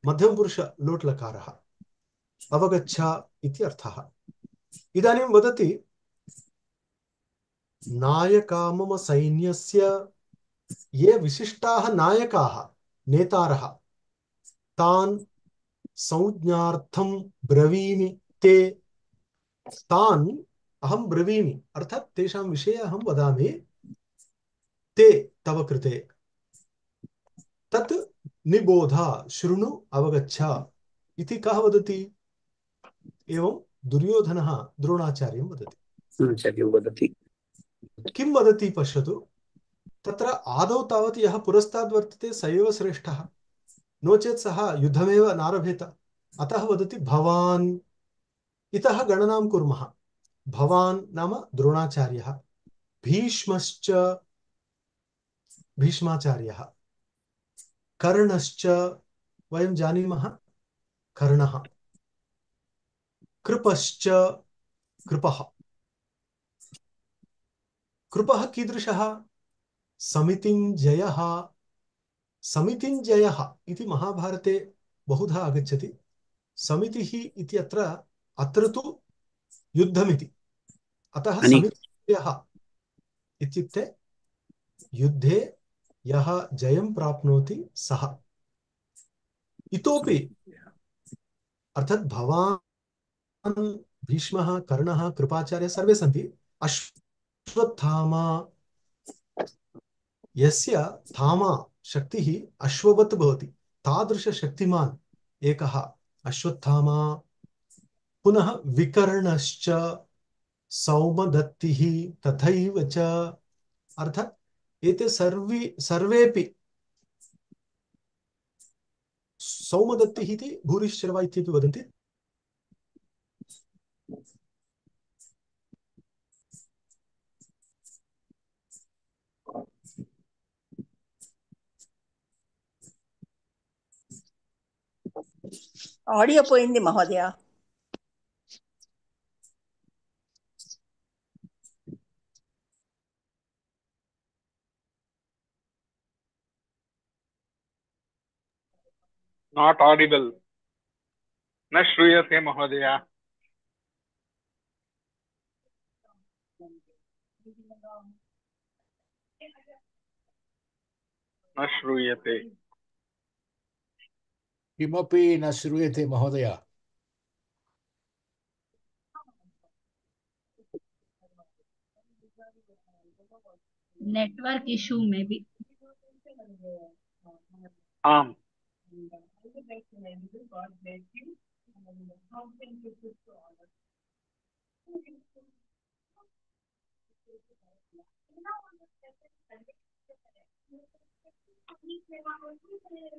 मध्यमपुरुष लोट्लकारः, अवगच्छ इति अर्थः। इदानीं वदति, नायका मम सैन्यस्य ये विशिष्टाः नायकाः नेतारः, तान् संज्ञार्थं ब्रवीमि ते। तान् अहं ब्रवीमि, अर्थात् तेषां विषये अहं वदामि। ते तव कृते तत् निबोध, शृणु, अवगच्छ इति कः वदति? एवं दुर्योधनः द्रोणाचार्यं वदति। किं वदति पश्यतु। तत्र आदौ तावत् यः पुरस्ताद् वर्तते स एव श्रेष्ठः, नो चेत् सः युद्धमेव नारभेत। अतः वदति भवान्। इतः गणनां कुर्मः। भवान् नाम द्रोणाचार्यः, भीष्मश्च भीष्माचार्यः, कर्णश्च वयं जानीमः कर्णः, कृपश्च कृपः। कृपः कीदृशः? समितिञ्जयः। समितिञ्जयः इति महाभारते बहुधा आगच्छति। समितिः इति अत्र तु युद्धमिति। अतः समितिञ्जयः इत्युक्ते युद्धे यः जयं प्राप्नोति सः। इतोपि अर्थात् भवान्, भीष्मः, कर्णः, कृपाचार्य सर्वे सन्ति। अश्वत्थामा, यस्य थामा शक्तिः अश्ववत् भवति, तादृशशक्तिमान् एकः अश्वत्थामा। पुनः विकर्णश्च सौमदत्तिः तथैव च। अर्थात् एते सर्वेपि। सौमदत्तिः इति भूरिश्रवा इत्यपि वदन्ति। ఆడియో పోయింది మహోదయ. Not audible. न श्रूयते महोदय. न श्रूयते. किमपि न श्रूयते महोदय. नेटवर्क इशू में भी. आम्.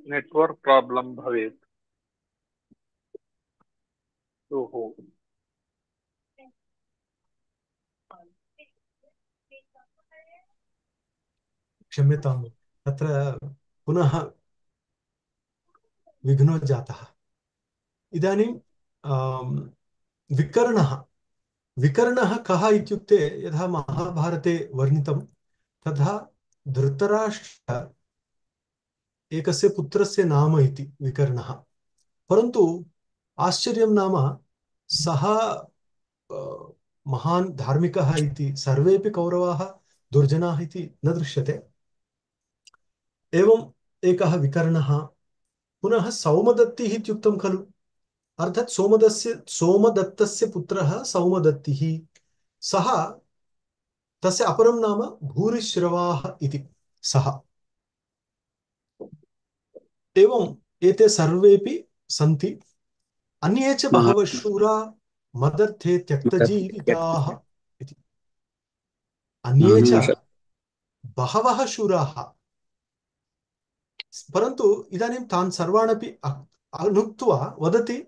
नेटवर्क प्रॉब्लम भवेत्. ओहो. क्षम्यतां, तत्र पुनः विघ्नो जातः. इदानीं विकर्णः विकर्णः कः इत्युक्ते यथा महाभारते वर्णितं तथा धृतराष्ट्र एकस्य पुत्रस्य नाम इति विकर्णः. परन्तु आश्चर्यं नाम सः महान् धार्मिकः इति सर्वेपि कौरवाः दुर्जनाः इति न दृश्यते. एवम् एकः विकर्णः. पुनः सौमदत्तिः इत्युक्तं खलु, अर्थात् सोमदत्तस्य पुत्रः सौमदत्तिः. सः तस्य अपरं नाम भूरिश्रवाः इति सः. एवम् एते सर्वेपि सन्ति. अन्ये च बहवः शूरा मदर्थे त्यक्तजीविताः इति. अन्ये च बहवः शूराः, परन्तु इदानीं तान् सर्वानपि अनुक्त्वा वदति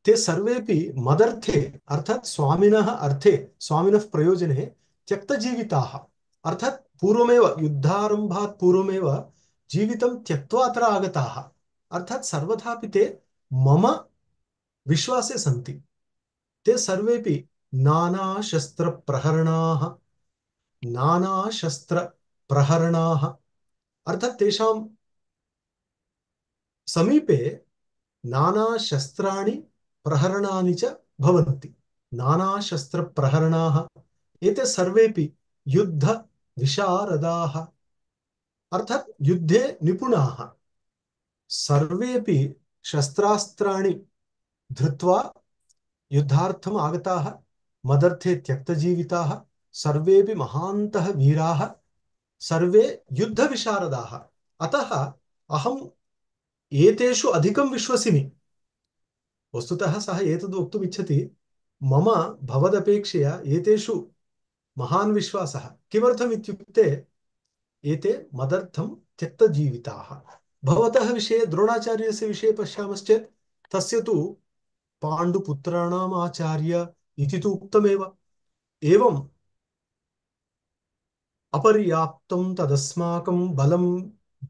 ते सर्वेपि मदर्थे अर्थात् स्वामिनः अर्थे, स्वामिनः प्रयोजने त्यक्तजीविताः. अर्थात् पूर्वमेव युद्धारम्भात् पूर्वमेव जीवितं त्यक्त्वा अत्र आगताः. अर्थात् सर्वथापि ते मम विश्वासे सन्ति. ते सर्वेपि नानाशस्त्रप्रहरणाः अर्थात् तेषां समीपे नानाशस्त्राणि प्रहरणानि च भवन्ति. नानाशस्त्रप्रहरणाः एते सर्वेपि युद्धविशारदाः अर्थात् युद्धे निपुणाः. सर्वेपि शस्त्रास्त्राणि धृत्वा युद्धार्थम् आगताः, मदर्थे त्यक्तजीविताः, सर्वेपि महान्तः वीराः, सर्वे युद्धविशारदाः. अतः अहम् एतेषु अधिकं विश्वसिमि. वस्तुतः सः एतद् वक्तुम् इच्छति, मम भवदपेक्षया एतेषु महान् विश्वासः. किमर्थम् इत्युक्ते एते मदर्थं त्यक्तजीविताः. भवतः विषये द्रोणाचार्यस्य विषये पश्यामश्चेत् तस्य तु पाण्डुपुत्राणाम् आचार्य इति तु उक्तमेव. एवम् अपर्याप्तं तदस्माकं बलं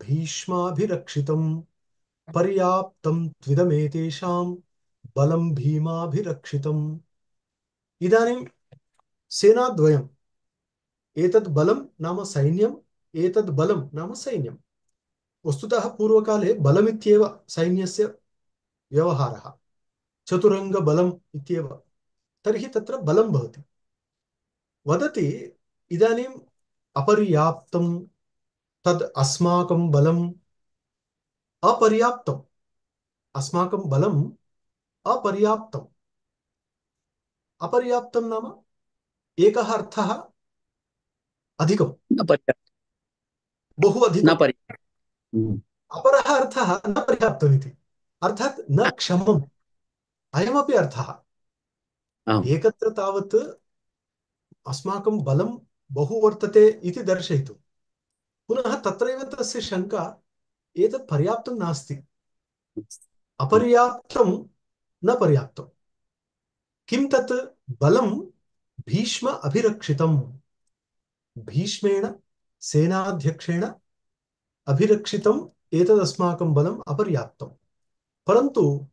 भीष्माभिरक्षितं, पर्याप्तं त्विदमेतेषां बलं भीमाभिरक्षितम्. इदानीं सेनाद्वयम्, एतद् बलं नाम सैन्यम्, एतद् बलं नाम सैन्यम्. वस्तुतः पूर्वकाले बलमित्येव सैन्यस्य व्यवहारः, चतुरङ्गबलम् इत्येव. तर्हि तत्र बलं भवति. वदति इदानीम् अपर्याप्तं तद् अस्माकं बलम् अपर्याप्तम्. अस्माकं बलम् अपर्याप्तम्. अपर्याप्तं नाम एकः अर्थः अधिकं, बहु अधिकम्. अपरः अर्थः न पर्याप्तम् इति, अर्थात् न क्षमम्. अयमपि अर्थः. एकत्र तावत् अस्माकं बलं बहु वर्तते इति दर्शयितुं, पुनः तत्रैव तस्य शङ्का, एतत् पर्याप्तं नास्ति, अपर्याप्तं न पर्याप्तं. किं तत् बलं भीष्म अभिरक्षितं. भीष्मेण सेनाध्यक्षेण अभिरक्षितम् एतदस्माकं बलम् अपर्याप्तं. परन्तु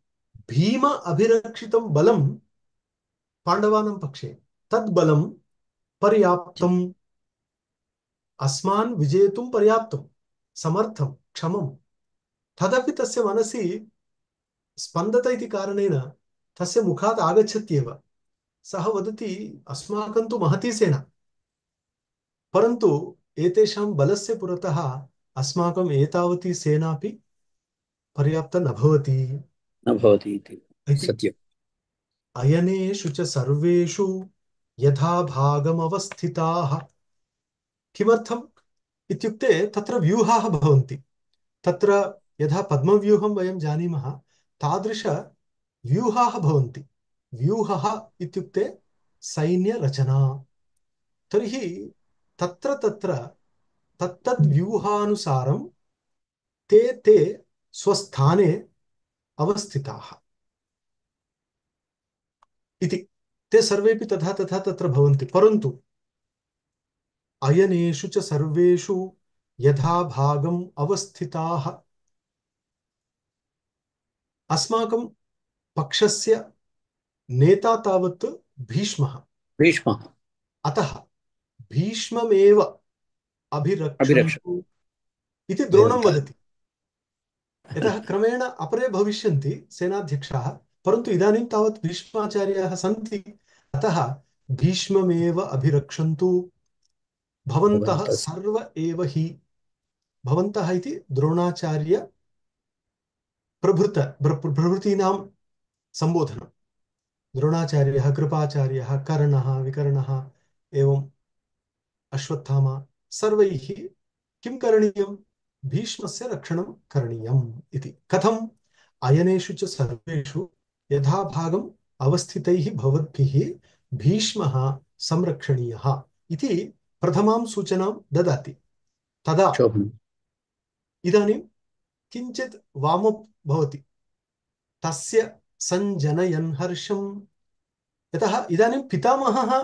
भीम अभिरक्षितं बलं पाण्डवानां पक्षे तद् बलं पर्याप्तम् अस्मान् विजेतुं पर्याप्तं समर्थं क्षमं तदपि तस्य मनसि स्पन्दत इति कारणेन तस्य मुखात् आगच्छत्येव सः वदति अस्माकं तु महती सेना परन्तु एतेषां बलस्य पुरतः अस्माकम् एतावती सेनापि पर्याप्ता न भवति न भवति इति इति सत्यम्। अयनेषु च सर्वेषु यथा भागमवस्थिताः किमर्थम् इत्युक्ते तत्र व्यूहाः भवन्ति तत्र यथा पद्मव्यूहं वयं जानीमः तादृशव्यूहाः भवन्ति व्यूहः इत्युक्ते सैन्यरचना तर्हि तत्र तत्र तत्तद्व्यूहानुसारं ते ते स्वस्थाने अवस्थिताः इति ते सर्वेपि तथा तथा तत्र भवन्ति परन्तु अयनेषु च सर्वेषु यथा भागम् अवस्थिताः अस्माकं पक्षस्य नेता तावत् भीष्मः भीष्मः अतः भीष्ममेव अभिरक्ष अभिरक्षन्तु इति द्रोणं वदति यतः क्रमेण अपरे भविष्यन्ति सेनाध्यक्षाः परन्तु इदानीं तावत् भीष्माचार्याः सन्ति अतः भीष्ममेव अभिरक्षन्तु भवन्तः सर्व एव हि भवन्तः इति द्रोणाचार्य प्रभृतीनां सम्बोधनं द्रोणाचार्यः कृपाचार्यः कर्णः विकर्णः एवम् अश्वत्थामा सर्वैः किं करणीयं भीष्मस्य रक्षणं करणीयम् इति कथम् अयनेषु च सर्वेषु यथा भागम् अवस्थितैः भवद्भिः भीष्मः संरक्षणीयः इति प्रथमां सूचनां ददाति तदा इदानीं किञ्चित् वामप् भवति तस्य सञ्जनयन् हर्षं यतः इदानीं पितामहः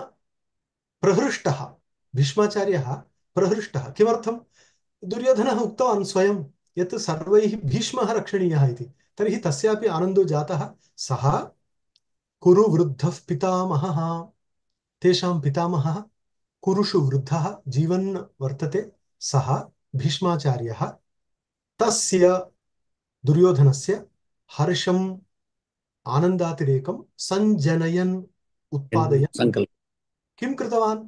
प्रहृष्टः भीष्माचार्यः प्रहृष्टः किमर्थं दुर्योधनः उक्तवान् स्वयं यत् सर्वैः भीष्मः रक्षणीयः इति तर्हि तस्यापि आनन्दो जातः सः कुरु वृद्धः पितामहः तेषां पितामहः कुरुषु वृद्धः जीवन् वर्तते सः भीष्माचार्यः तस्य दुर्योधनस्य हर्षम् आनन्दातिरेकं सञ्जनयन् उत्पादयन् किं कृतवान्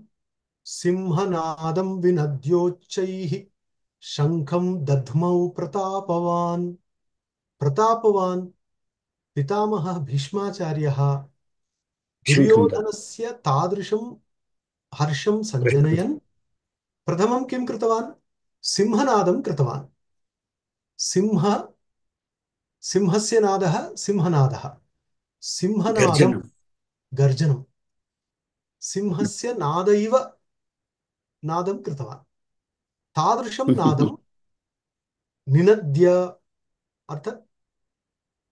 सिंहनादं विनद्योच्चैः शङ्खं दध्मौ प्रतापवान् पितामहः भीष्माचार्यः दुर्योधनस्य तादृशं हर्षं सञ्जनयन् प्रथमं किं कृतवान् सिंहनादं कृतवान् सिंहस्य नादः सिंहनादः सिंहनादं गर्जनं सिंहस्य नादैव नादं कृतवान् तादृशं नादं निनद्य अर्थात्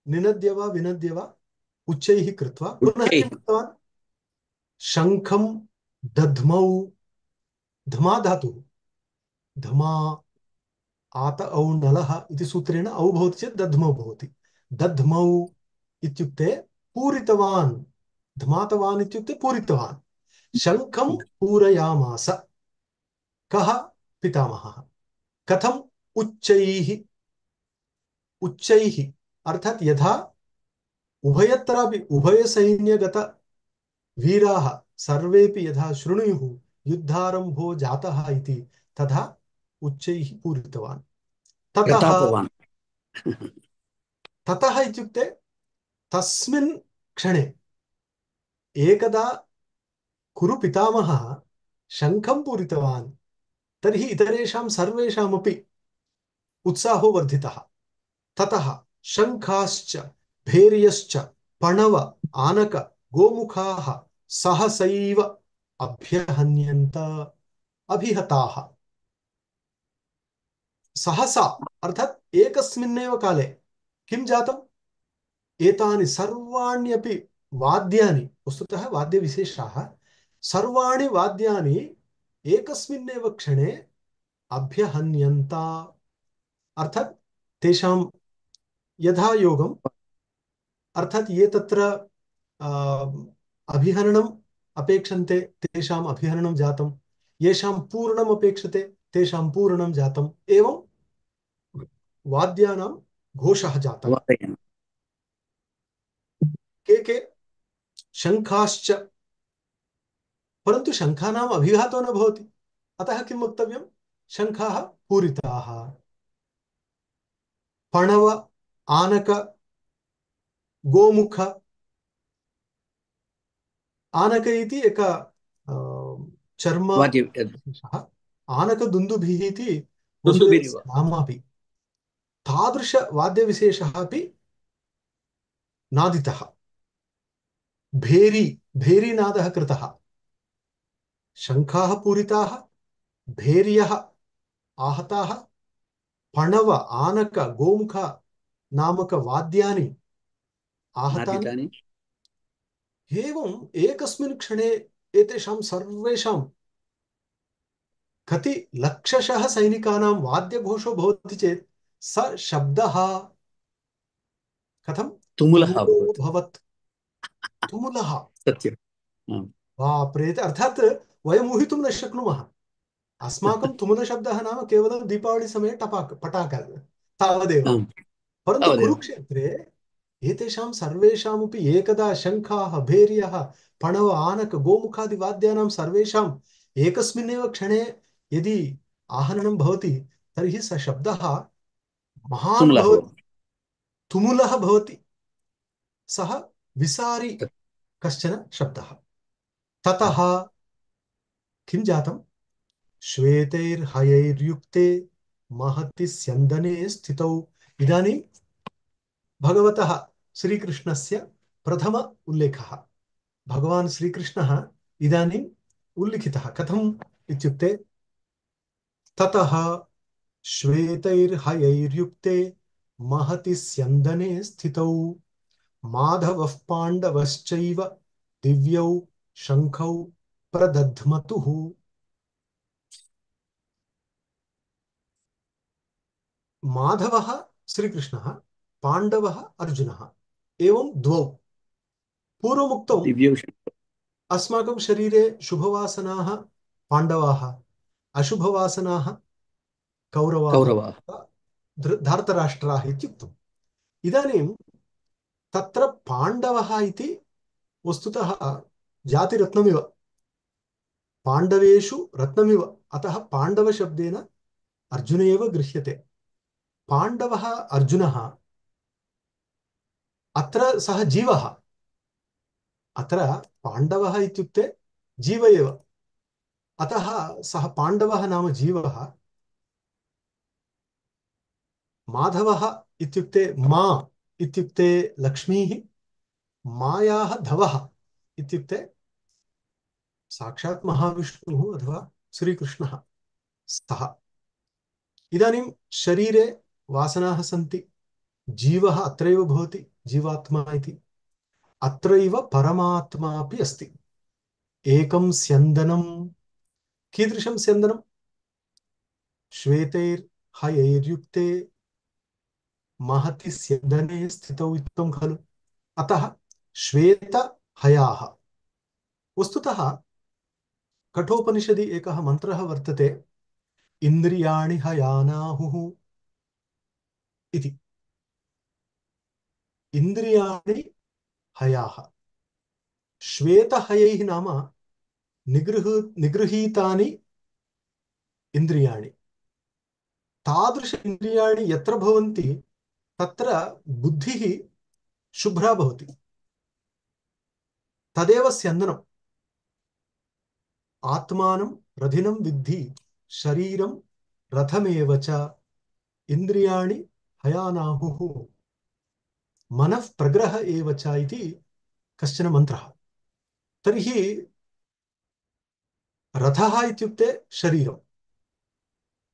निनद्य वा विनद्य वा उच्चैः कृत्वा पुनः किं कृतवान् शङ्खं दध्मौ धमा धातुः धमा आत औ नलः इति सूत्रेण औ भवति चेत् दध्मौ भवति दध्मौ इत्युक्ते पूरितवान् धमातवान् इत्युक्ते पूरितवान् शङ्खं पूरयामास कः पितामहः कथम् उच्चैः अर्थात् यथा उभयत्रापि उभयसैन्यगत वीराः सर्वेपि यथा शृणुयुः युद्धारम्भो जातः इति तथा उच्चैः पूरितवान् ततः इत्युक्ते तस्मिन् क्षणे एकदा कुरु पितामहः शङ्खं पूरितवान् तर्हि इतरेषां सर्वेषामपि उत्साहो वर्धितः ततः शङ्खाश्च भैर्यश्च पणव आनक गोमुखाः सहसैव अभ्यहन्यन्त अभिहताः सहसा अर्थात् एकस्मिन्नेव काले किं जातम् एतानि सर्वाण्यपि वाद्यानि वस्तुतः वाद्यविशेषाः सर्वाणि वाद्यानि एकस्मिन्नेव क्षणे अभ्यहन्यन्ता अर्थात् तेषां यथा योगं अर्थात ये तत्र अभिहरणम् अपेक्षन्ते तेषाम् अभिहरणं जातं, येषां पूर्णम् अपेक्षते तेषां पूर्णं जातम्, एवं वाद्यानां घोषः जातः। वादयन् के शङ्खाश्च, परन्तु शङ्खानाम् अभिघातो न भवति, अतः किं वक्तव्यं? शङ्खाः पूरिताः। पणव, आनक, गोमुख, आनक इति एक चर्म वाद्य विशेषः, आनकदुन्दुभिः इति दुन्दुभिरिव वाद्यस्य नाम अपि, तादृशवाद्यविशेषः अपि नादितः। भेरी, भेरीनादः कृतः। शङ्खाः पूरिताः, भेर्यः आहताः, पणव, आनक, गोमुख नामक वाद्यानि आहतानि। नादितानि एवम् एकस्मिन् क्षणे एतेषां सर्वेषां कति लक्षशः सैनिकानां वाद्यघोषो भवति चेत् स शब्दः कथं तुमुलः तुमुलो अभवत्। भवत्। तुमुलः, सत्यम्। आम्। बाप्रे! अर्थात् वयम् ऊहितुं न शक्नुमः। अस्माकं तुमुलशब्दः नाम केवलं दीपावलिसमये पटाक तावदेव। आम्, परन्तु तावदेव। कुरुक्षेत्रे एतेषां सर्वेषामपि एकदा शङ्खाः, भेर्यः, पणव, आनक, गोमुखादिवाद्यानां सर्वेषाम् एकस्मिन्नेव क्षणे यदि आहरणं भवति तर्हि स शब्दः महान् तुमुलः भवति, भवति। तुमुलः भवति। सः विसारि कश्चन शब्दः। ततः किं जातं? श्वेतैर्हयैर्युक्ते महति स्यन्दने स्थितौ। इदानीं भगवतः श्रीकृष्णस्य प्रथम उल्लेखः। भगवान् श्रीकृष्णः इदानीम् उल्लिखितः। कथम् इत्युक्ते, ततः श्वेतैर्हयैर्युक्ते महति स्यन्दने स्थितौ माधवः पाण्डवश्चैव दिव्यौ शङ्खौ प्रदध्मतुः। माधवः श्रीकृष्णः, पाण्डवः अर्जुनः, एवं द्वौ। पूर्वमुक्तौ दिव्यौ अस्माकं शरीरे शुभवासनाः पाण्डवाः, अशुभवासनाः कौरवाः, कौरवाः। धार्तराष्ट्राः इत्युक्तम्। इदानीं तत्र पाण्डवः इति वस्तुतः जातिरत्नमिव, पाण्डवेषु रत्नमिव, अतः पाण्डवशब्देन अर्जुन एव गृह्यते। पाण्डवः अर्जुनः, अत्र सः जीवः। अत्र पाण्डवः इत्युक्ते जीव एव, अतः सः पाण्डवः नाम जीवः। माधवः इत्युक्ते मा इत्युक्ते लक्ष्मीः, मायाः धवः इत्युक्ते साक्षात् महाविष्णुः अथवा श्रीकृष्णः सः। इदानीं शरीरे वासनाः सन्ति, जीवः अत्रैव भवति, जीवात्मा इति। अत्रैव परमात्मा अपि अस्ति। एकं स्यन्दनं, कीदृशं स्यन्दनं? श्वेतैर्हयैर्युक्ते महति स्यन्दने स्थितौ इत्थं खलु। अतः श्वेतहयाः। वस्तुतः कठोपनिषदि एकः मन्त्रः वर्तते, इन्द्रियाणि हयानाहुः इति। इन्द्रियाणि हयाः। श्वेतहयैः नाम निगृहीतानि इन्द्रियाणि। तादृश इन्द्रियाणि यत्र भवन्ति तत्र बुद्धिः शुभ्रा भवति। तदेव स्यन्दनम्। आत्मानं रथिनं विद्धि शरीरं रथमेव च इन्द्रियाणि हयानाहुः मनः प्रग्रह एव च इति कश्चन मन्त्रः। तर्हि रथः इत्युक्ते शरीरं,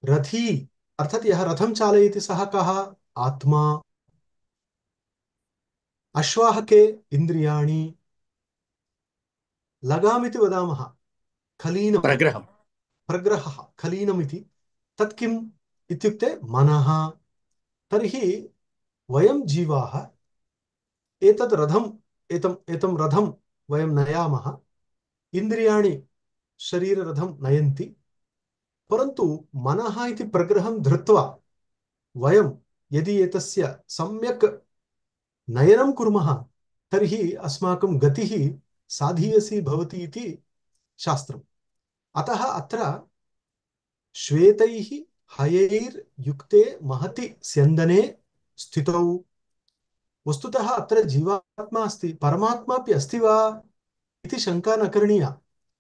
रथी अर्थात् यः रथं चालयति सः कः? आत्मा। अश्वाहके इन्द्रियाणि, लगामिति वदामः, खलीनं, प्रग्रहम्। प्रग्रहः, खलीनमिति। तत् किम् इत्युक्ते मनः। तर्हि वयं जीवाः एतत् रथम् एतं रथं वयं नयामः, इन्द्रियाणि शरीररथं नयन्ति, परन्तु मनः इति प्रग्रहं धृत्वा वयं यदि एतस्य सम्यक् नयनं कुर्मः तर्हि अस्माकं गतिः साधीयसी भवति इति शास्त्रम्। अतः अत्र श्वेतैः हयैर्युक्ते महति स्यन्दने स्थितौ। वस्तुतः अत्र जीवात्मा अस्ति, परमात्मा अपि अस्ति वा इति शङ्का न करणीया,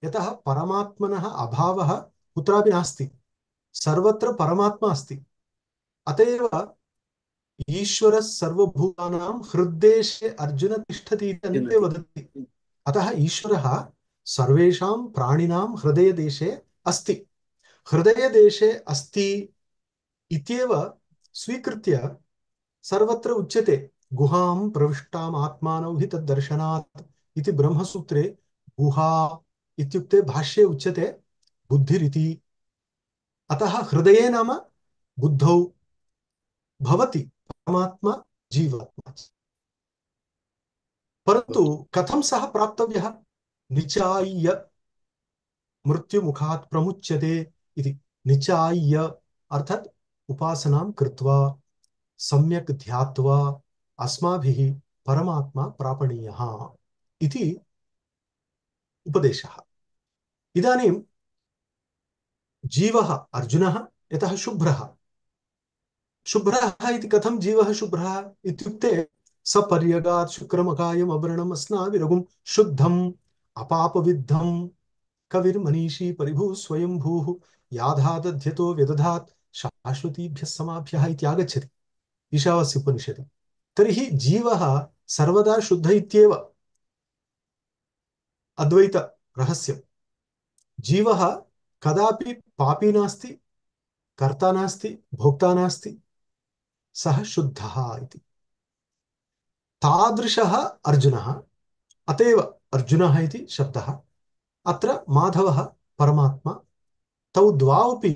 यतः परमात्मनः अभावः कुत्रापि नास्ति, सर्वत्र परमात्मा अस्ति। अत एव ईश्वरः सर्वभूतानां हृद्देशे अर्जुन तिष्ठति इति अन्ते वदति। अतः ईश्वरः सर्वेषां प्राणिनां हृदयदेशे अस्ति। हृदयदेशे अस्ति इत्येव स्वीकृत्य सर्वत्र उच्यते गुहां प्रविष्टाम् आत्मानौ हि तद्दर्शनात् इति ब्रह्मसूत्रे। गुहा इत्युक्ते भाष्ये उच्यते बुद्धिरिति। अतः हृदये नाम बुद्धौ भवति परमात्मा जीवात्मा। परन्तु कथं सः प्राप्तव्यः? निचाय्य मृत्युमुखात् प्रमुच्यते इति। निचाय्य अर्थात् उपासनां कृत्वा सम्यक् ध्यात्वा अस्माभिः परमात्मा प्रापणीयः इति उपदेशः। इदानीं जीवः अर्जुनः यतः शुभ्रः इति कथं जीवः शुभ्रः इत्युक्ते सपर्यगात् शुक्रमकायम् अवर्णम् अस्नाविरघुं शुद्धम् अपापविद्धं कविर्मनीषी परिभूः स्वयंभूः याधादध्यतो व्यदधात् शाश्वतीभ्यः समाभ्यः इति आगच्छति ईशावास्योपनिषदि। तर्हि जीवः सर्वदा शुद्ध इत्येव अद्वैत रहस्यम्। जीवः कदापि पापी नास्ति, कर्ता नास्ति, भोक्ता नास्ति, सः शुद्धः इति। तादृशः अर्जुनः, अतएव अर्जुनः इति शब्दः। अत्र माधवः परमात्मा, तौ द्वावपि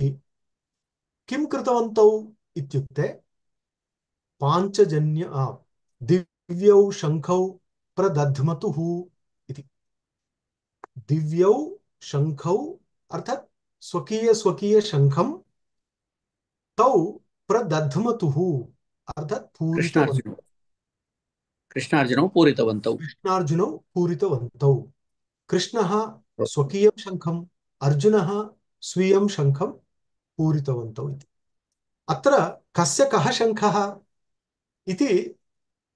किं कृतवन्तौ इत्युक्ते पाञ्चजन्य दिव्यौ शङ्खौ प्रदध्मतुः इति। दिव्यौ शङ्खौ अर्थात् स्वकीय शङ्खं तौ प्रदध्मतुः अर्थात् पूरितवन्तौ। कृष्णार्जुनौ पूरितवन्तौ। कृष्णार्जुनौ पूरितवन्तौ। कृष्णः स्वकीयं शङ्खम्, अर्जुनः स्वीयं शङ्खं पूरितवन्तौ इति। अत्र कस्य कः शङ्खः इति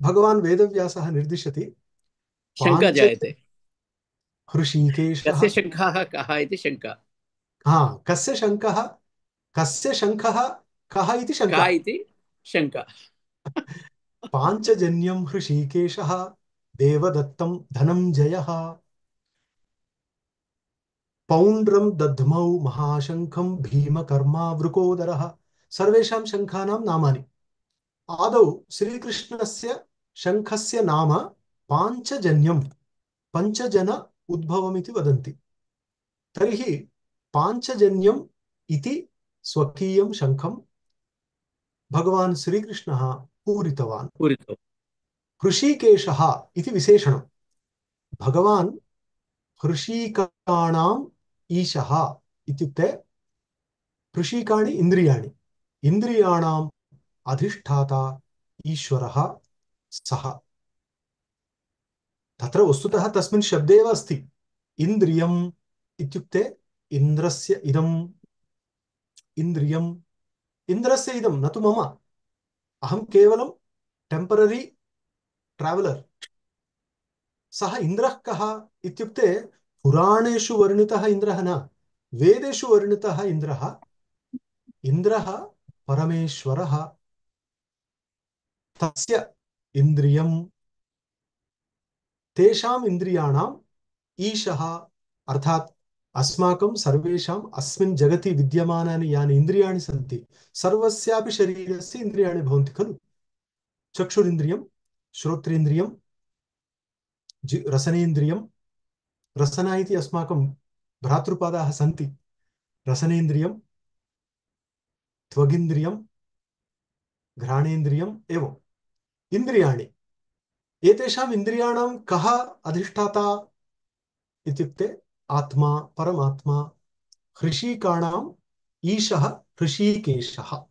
भगवान् वेदव्यासः निर्दिशति। शङ्का जायते। हृषीकेशः। कस्य शङ्खः कः इति शङ्का। कस्य शङ्खः कः इति का शङ्का। इति शङ्का। पाञ्चजन्यं हृषीकेशः देवदत्तं धनञ्जयः पौण्ड्रं दध्मौ महाशङ्खं भीमकर्मा वृकोदरः। सर्वेषां शङ्खानां नामानि। आदौ श्रीकृष्णस्य शङ्खस्य नाम पाञ्चजन्यं, पञ्चजन उद्भवमिति वदन्ति। तर्हि पाञ्चजन्यम् इति स्वकीयं शङ्खं भगवान् श्रीकृष्णः पूरितवान्। हृषीकेशः इति विशेषणं। भगवान् हृषीकाणाम् ईशः इत्युक्ते हृषीकाणि इन्द्रियाणि, इन्द्रियाणाम् अधिष्ठाता ईश्वरः सः। तत्र वस्तुतः तस्मिन् शब्दे एव अस्ति इन्द्रियम् इत्युक्ते इन्द्रस्य इदम्। इन्द्रियम् इन्द्रस्य इदं न तु मम। अहं केवलं टेम्पररी ट्रावेलर्। सः इन्द्रः कः इत्युक्ते पुराणेषु वर्णितः इन्द्रः न, वेदेषु वर्णितः इन्द्रः। इन्द्रः परमेश्वरः, तस्य इन्द्रियं, तेषाम् इन्द्रियाणाम् ईशः अर्थात् अस्माकं सर्वेषाम् अस्मिन् जगति विद्यमानानि यानि इन्द्रियाणि सन्ति सर्वस्यापि शरीरस्य इन्द्रियाणि भवन्ति खलु। चक्षुरिन्द्रियं, श्रोत्रेन्द्रियं, रसनेन्द्रियं। रसना इति अस्माकं भ्रातृपादाः सन्ति। रसनेन्द्रियं, त्वगिन्द्रियं, घ्राणेन्द्रियम् एवम् इन्द्रियाणि। एतेषाम् इन्द्रियाणां कः अधिष्ठाता इत्युक्ते आत्मा, परमात्मा। हृषीकाणाम् ईशः हृषीकेशः।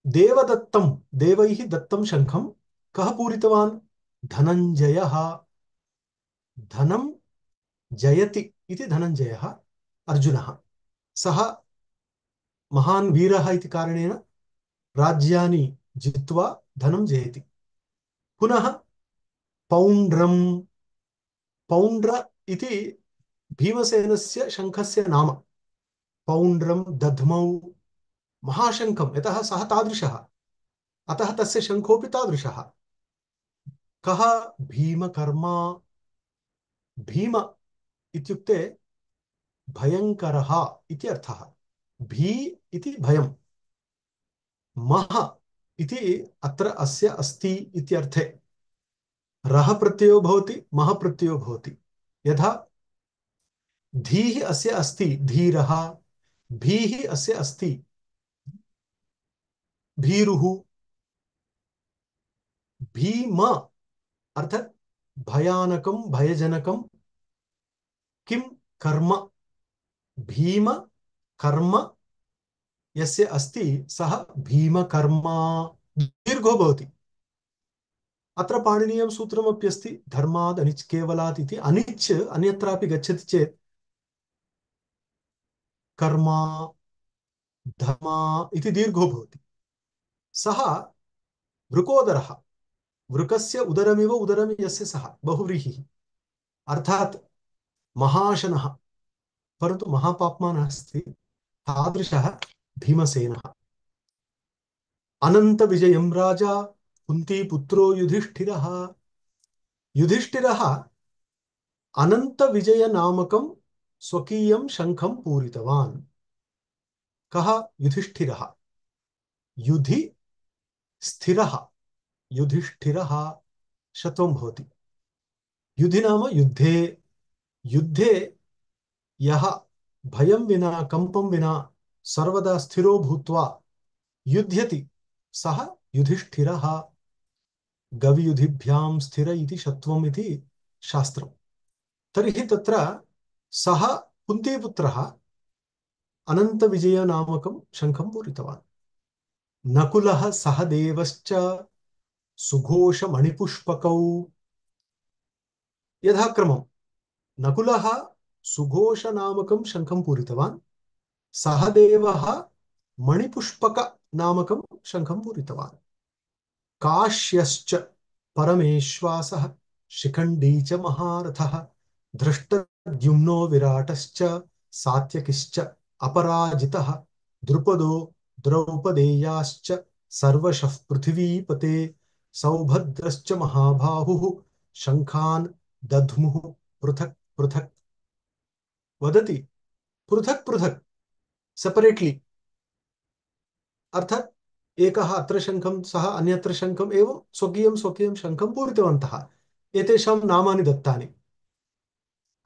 देवदत्तं, देवैः दत्तं शङ्खं कः पूरितवान्? धनञ्जयः। धनं जयति इति धनञ्जयः अर्जुनः। सः महान् वीरः इति कारणेन राज्यानि जित्वा धनं जयति। पुनः पौण्ड्रं, पौण्ड्र इति भीमसेनस्य शङ्खस्य नाम। पौण्ड्रं दध्मौ, महाशङ्खं, यतः सः तादृशः, अतः तस्य शङ्खोऽपि तादृशः। कः? भीमकर्मा। भीम इत्युक्ते भयङ्करः इति अर्थः। भी इति भयं, मह इति अत्र अस्य अस्ति इत्यर्थे। रः प्रत्ययो भवति, मह प्रत्ययो भवति। यथा धीः अस्य अस्ति, धीरः। भीः अस्य अस्ति, भीरुः। भीम अर्थात् भयानकं, भयजनकं किं कर्म। भीम कर्म यस्य अस्ति सः भीमकर्मा। दीर्घो भवति। अत्र पाणिनीयं सूत्रमपि अस्ति, धर्माद् अनिच् केवलात् इति। अनिच् अन्यत्रापि गच्छति चेत् कर्मा, धर्मा इति दीर्घो भवति। सः वृकोदरः, वृकस्य उदरमिव उदरं यस्य सः, बहुव्रीहिः, अर्थात् महाशनः, परन्तु महापाप्मा नास्ति, तादृशः भीमसेनः। अनन्तविजयं राजा कुन्तीपुत्रो युधिष्ठिरः। युधिष्ठिरः अनन्तविजयनामकं स्वकीयं शङ्खं पूरितवान्। कः? युधिष्ठिरः। युधि स्थिरः, युधिष्ठिरः शत्वं भवति। युधि नाम युद्धे। युद्धे यः भयं विना, कंपं विना सर्वदा स्थिरो भूत्वा युध्यति सः युधिष्ठिरः। गवियुधिभ्यां स्थिर इति शत्वम् इति शास्त्रम्। तर्हि तत्र सः कुन्तीपुत्रः अनन्तविजयनामकं शङ्खं पूरितवान्। नकुलः सहदेवश्च सुघोषमणिपुष्पकौ। यथाक्रमं नकुलः सुघोषनामकं शङ्खं पूरितवान्, सहदेवः मणिपुष्पकनामकं शङ्खं पूरितवान्। काश्यश्च परमेश्वासः शिखण्डी च महारथः धृष्टद्युम्नो विराटश्च सात्यकिश्च अपराजितः द्रुपदो द्रौपदेयाश्च सर्वशः पृथिवीपते सौभद्रश्च महाबाहुः शङ्खान् दध्मुः पृथक् पृथक्। वदति पृथक् पृथक्, सेपरेट्ली, अर्थात् एकः अत्र शङ्खं, सः अन्यत्र शङ्खम्, एवं स्वकीयं स्वकीयं शङ्खं पूरितवन्तः। एतेषां नामानि दत्तानि।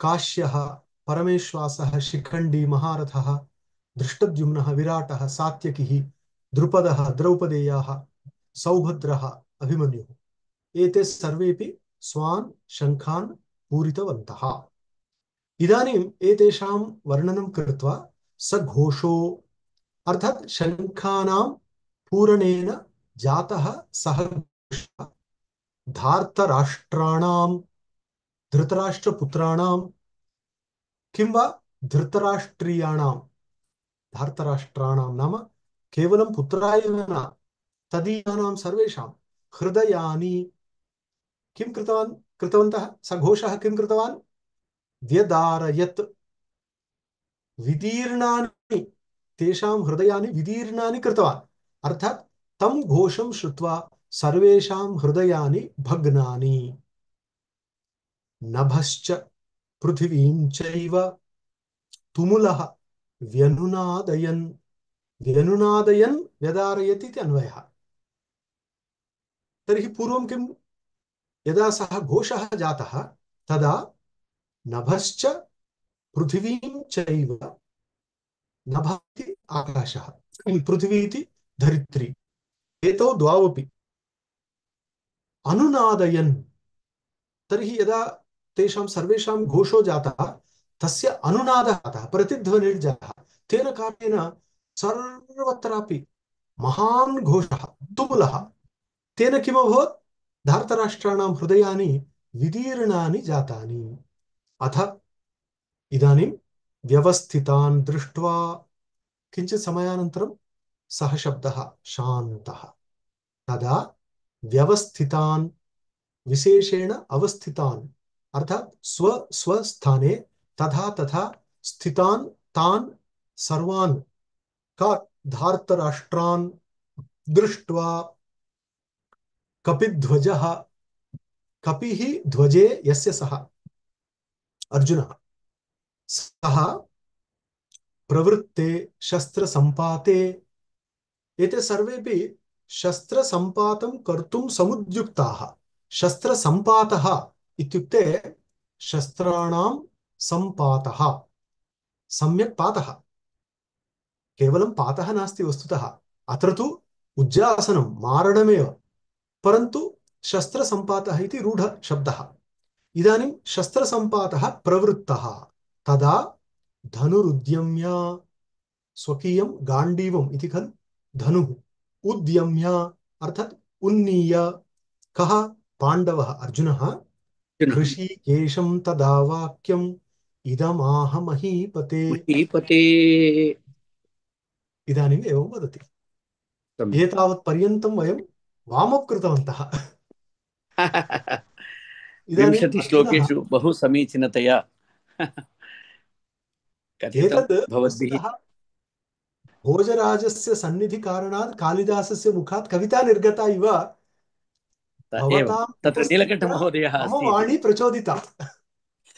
काश्यः, परमेश्वासः, शिखण्डी महारथः, धृष्टद्युम्नः, विराटः, सात्यकिः, द्रुपदः, द्रौपदेयाः, सौभद्रः, अभिमन्युः। एते सर्वेपि स्वान् शङ्खान् पूरितवन्तः। इदानीम् एतेषां वर्णनं कृत्वा सघोषो, अर्थात् शङ्खानां पूरणेन जातः सः घोषः धार्तराष्ट्राणां, धृतराष्ट्रपुत्राणां किं वा धृतराष्ट्रियाणां, धार्तराष्ट्राणां नाम केवलं पुत्रा एव न, तदीयानां सर्वेषां हृदयानि किं कृतवन्तः? सघोषः किं कृतवान्? व्यदारयत्, विदीर्णानि, तेषां हृदयानि विदीर्णानि कृतवान्। अर्थात् तं घोषं श्रुत्वा सर्वेषां हृदयानि भग्नानि। नभश्च पृथिवीं चैव तुमुलः व्यनुनादयन्, व्यनुनादयन् व्यदारयत् इति अन्वयः। तर्हि पूर्वं किं? यदा सः घोषः जातः तदा नभश्च पृथिवीं चैव, नभः इति आकाशः, पृथिवी इति धरित्री, एतौ द्वावपि अनुनादयन् तर्हि यदा तेषां सर्वेषां घोषो जातः तस्य अनुनादः जातः प्रतिध्वनिर्जातः तेन कारणेन सर्वत्रापि महान् घोषः तुमुलः तेन किमभवत् धार्तराष्ट्राणां हृदयानि विदीर्णानि जातानि अथ इदानीं व्यवस्थितान् दृष्ट्वा किञ्चित् समयानन्तरं सः शब्दः शान्तः तदा व्यवस्थितान् विशेषेण अवस्थितान् अर्थात स्व स्वस्थाने तथा तथा स्थितान् तान् सर्वान् का धार्तराष्ट्रान् दृष्ट्वा कपिध्वजः कपिः ध्वजे यस्य सः अर्जुनः सः प्रवृत्ते शस्त्रसम्पाते एते सर्वेपि शस्त्रसम्पातं कर्तुं समुद्युक्ताः शस्त्रसम्पातः इत्युक्ते शस्त्राणां सम्पातः सम्यक् पातः केवलं पातः नास्ति वस्तुतः अत्र तु उज्जासनं मारणमेव परन्तु शस्त्रसम्पातः इति रूढशब्दः इदानीं शस्त्रसम्पातः प्रवृत्तः तदा धनुरुद्यम्य स्वकीयं गाण्डीवम् इति खलु धनुः उद्यम्य अर्थात् उन्नीय कः पाण्डवः अर्जुनः ऋषिकेशं तदा वाक्यम् इदमाह महीपते महीपते इदानीम् एवं वदति एतावत् पर्यन्तं वयं वामप् कृतवन्तः इदानीम् 20 श्लोकेषु बहु समीचीनतया कथितं एतद् भवद्भिः वस्तुतः भोजराजस्य सन्निधिकारणात् कालिदासस्य मुखात् कविता निर्गता इव भवताम् तत्र उपस्थित्या नीलकण्ठमहोदयः मम अस्ति वाणी प्रचोदिता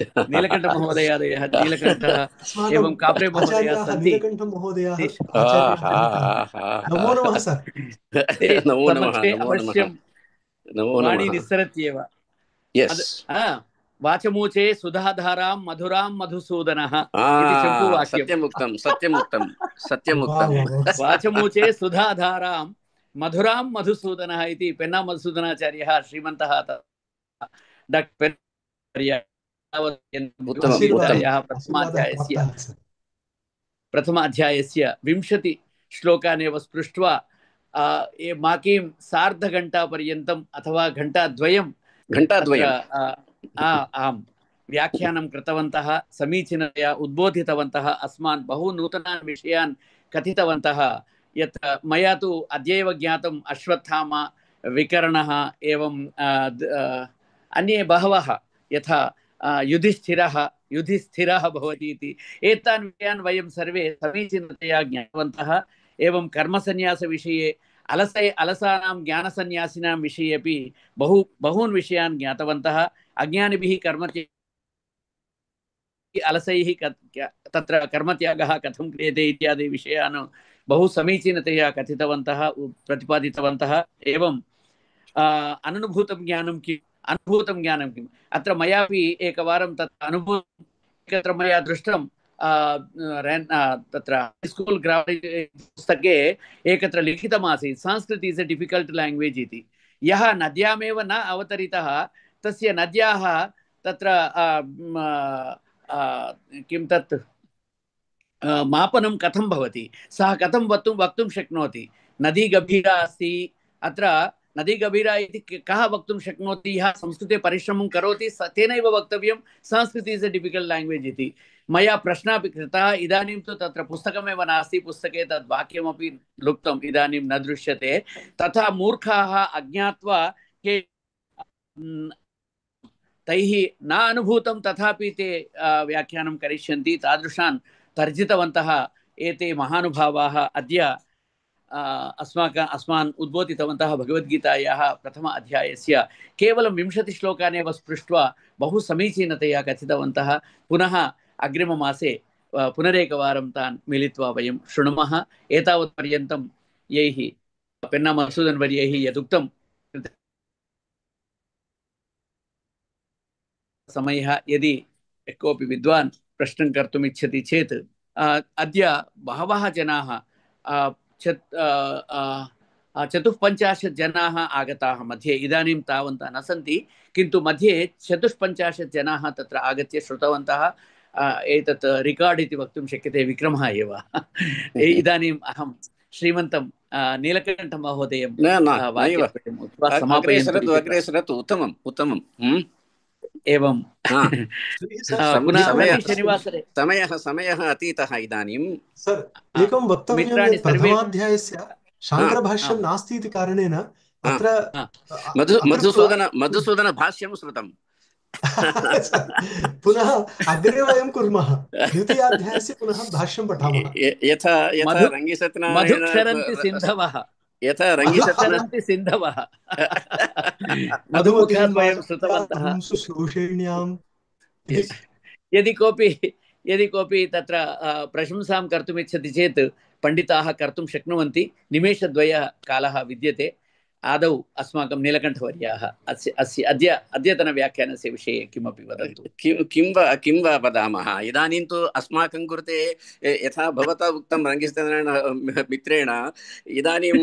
नीलकण्ठमहोदयादयः नीलकण्ठः अस्माकम् एवं काप्रे महोदयाः आचार्याः सन्ति नीलकण्ठमहोदयाः तेषु आचार्याः सन्ति नमो नमः सर् ते नमो नमः समक्षे नमो नमः अवश्यं नमो वाणी नमः निस्सरत्येव यस् वाचमूचे सुधाधारां मधुरां मधुसूदनः इति चम्पूवाक्यं सत्यमुक्तं सत्यमुक्तं सत्यमुक्तं वाचमूचे सुधाधारां मधुरां मधुसूदनः इति पेन्ना मधुसूदनाचार्यः श्रीमन्तः डाक्टर् प्रथमाध्यायस्य 20 श्लोकानेव स्पृष्ट्वा माकीं सार्धघण्टापर्यन्तम् अथवा घण्टाद्वयं आम् व्याख्यानं कृतवन्तः समीचीनतया उद्बोधितवन्तः अस्मान् बहु नूतनान् विषयान् कथितवन्तः यत् मया तु अद्यैव ज्ञातम् अश्वत्थामा विकर्णः एवं अन्ये बहवः यथा युधिष्ठिरः भवति इति एतान् विषयान् वयं सर्वे समीचीनतया ज्ञातवन्तः एवं कर्मसन्न्यासविषये अलसानां ज्ञानसन्न्यासिनां विषये अपि बहून् विषयान् ज्ञातवन्तः अज्ञानिभिः अलसैः तत्र कर्मत्यागः कथं क्रियते इत्यादि विषयान् बहु समीचीनतया कथितवन्तः प्रतिपादितवन्तः एवं अनुभूतं ज्ञानं किम् अत्र मयापि एकवारं तत् अनुभूतं एकत्र मया दृष्टं तत्र स्कूल् पुस्तके एकत्र लिखितमासीत् Sanskrit is a difficult language इति यः नद्यामेव न अवतरितः तस्य नद्याः तत्र किं तत् मापनं कथं भवति सः कथं वक्तुं शक्नोति नदी गभीरा अस्ति अत्र नदी गभीरा इति कः वक्तुं शक्नोति यः संस्कृते परिश्रमं करोति तेनैव वक्तव्यं Sanskrit is a difficult language इति मया प्रश्नः अपि कृतः इदानीं तु तत्र पुस्तकमेव नास्ति पुस्तके तद् वाक्यमपि लुप्तम् इदानीं न दृश्यते तथा मूर्खाः अज्ञात्वा के तैः न अनुभूतं तथापि ते व्याख्यानं करिष्यन्ति तादृशान् तर्जितवन्तः एते महानुभावाः अद्य अस्मान् उद्बोधितवन्तः भगवद्गीतायाः प्रथम अध्यायस्य केवलं 20 श्लोकानेव स्पृष्ट्वा बहु समीचीनतया कथितवन्तः पुनः अग्रिममासे पुनरेकवारं तान् मिलित्वा वयं शृणुमः एतावत् पर्यन्तं यैः पेन्ना मधुसूदन वर्यैः यदुक्तं समयः यदि कोऽपि विद्वान् प्रश्नं कर्तुम् इच्छति चेत् अद्य बहवः जनाः चतुःपञ्चाशत् जनाः आगताः मध्ये, इदानीं तावन्तः न सन्ति, किन्तु मध्ये 40-50 जनाः तत्र आगत्य श्रुतवन्तः। एतत् रिकार्ड् इति वक्तुं शक्यते, विक्रमः एव। इदानीम् अहं श्रीमन्तं नीलकण्ठं महोदयं अग्रे सरतु। उत्तमम् उत्तमम्। एवं पुनः शनिवासरे समयः अतीतः इदानीं। सर एकं वक्तव्यं, प्रथमाध्यायस्य शाङ्करभाष्यं नास्ति इति कारणेन अत्र मधुसूदन भाष्यं श्रुतं। पुनः अग्रे वयं कुर्मः, द्वितीयाध्यायस्य पुनः भाष्यं पठामः। यथा रङ्गिसत्यनारायण मधुक्षरन्ति सिन्धवः, यथा रङ्गिसत्यनारायण सिन्धवः मधुमुखात् वयं श्रुतवन्तः। यदि कोऽपि तत्र प्रशंसां कर्तुम् इच्छति चेत् पण्डिताः कर्तुं शक्नुवन्ति। निमेषद्वय कालः विद्यते। आदौ अस्माकं नीलकण्ठवर्याः अस्य अद्यतनव्याख्यानस्य विषये किमपि वदन्तु। किं वा वदामः। इदानीं तु अस्माकं कृते यथा भवता उक्तं रङ्गिसत्यनारायण मित्रेण, इदानीम्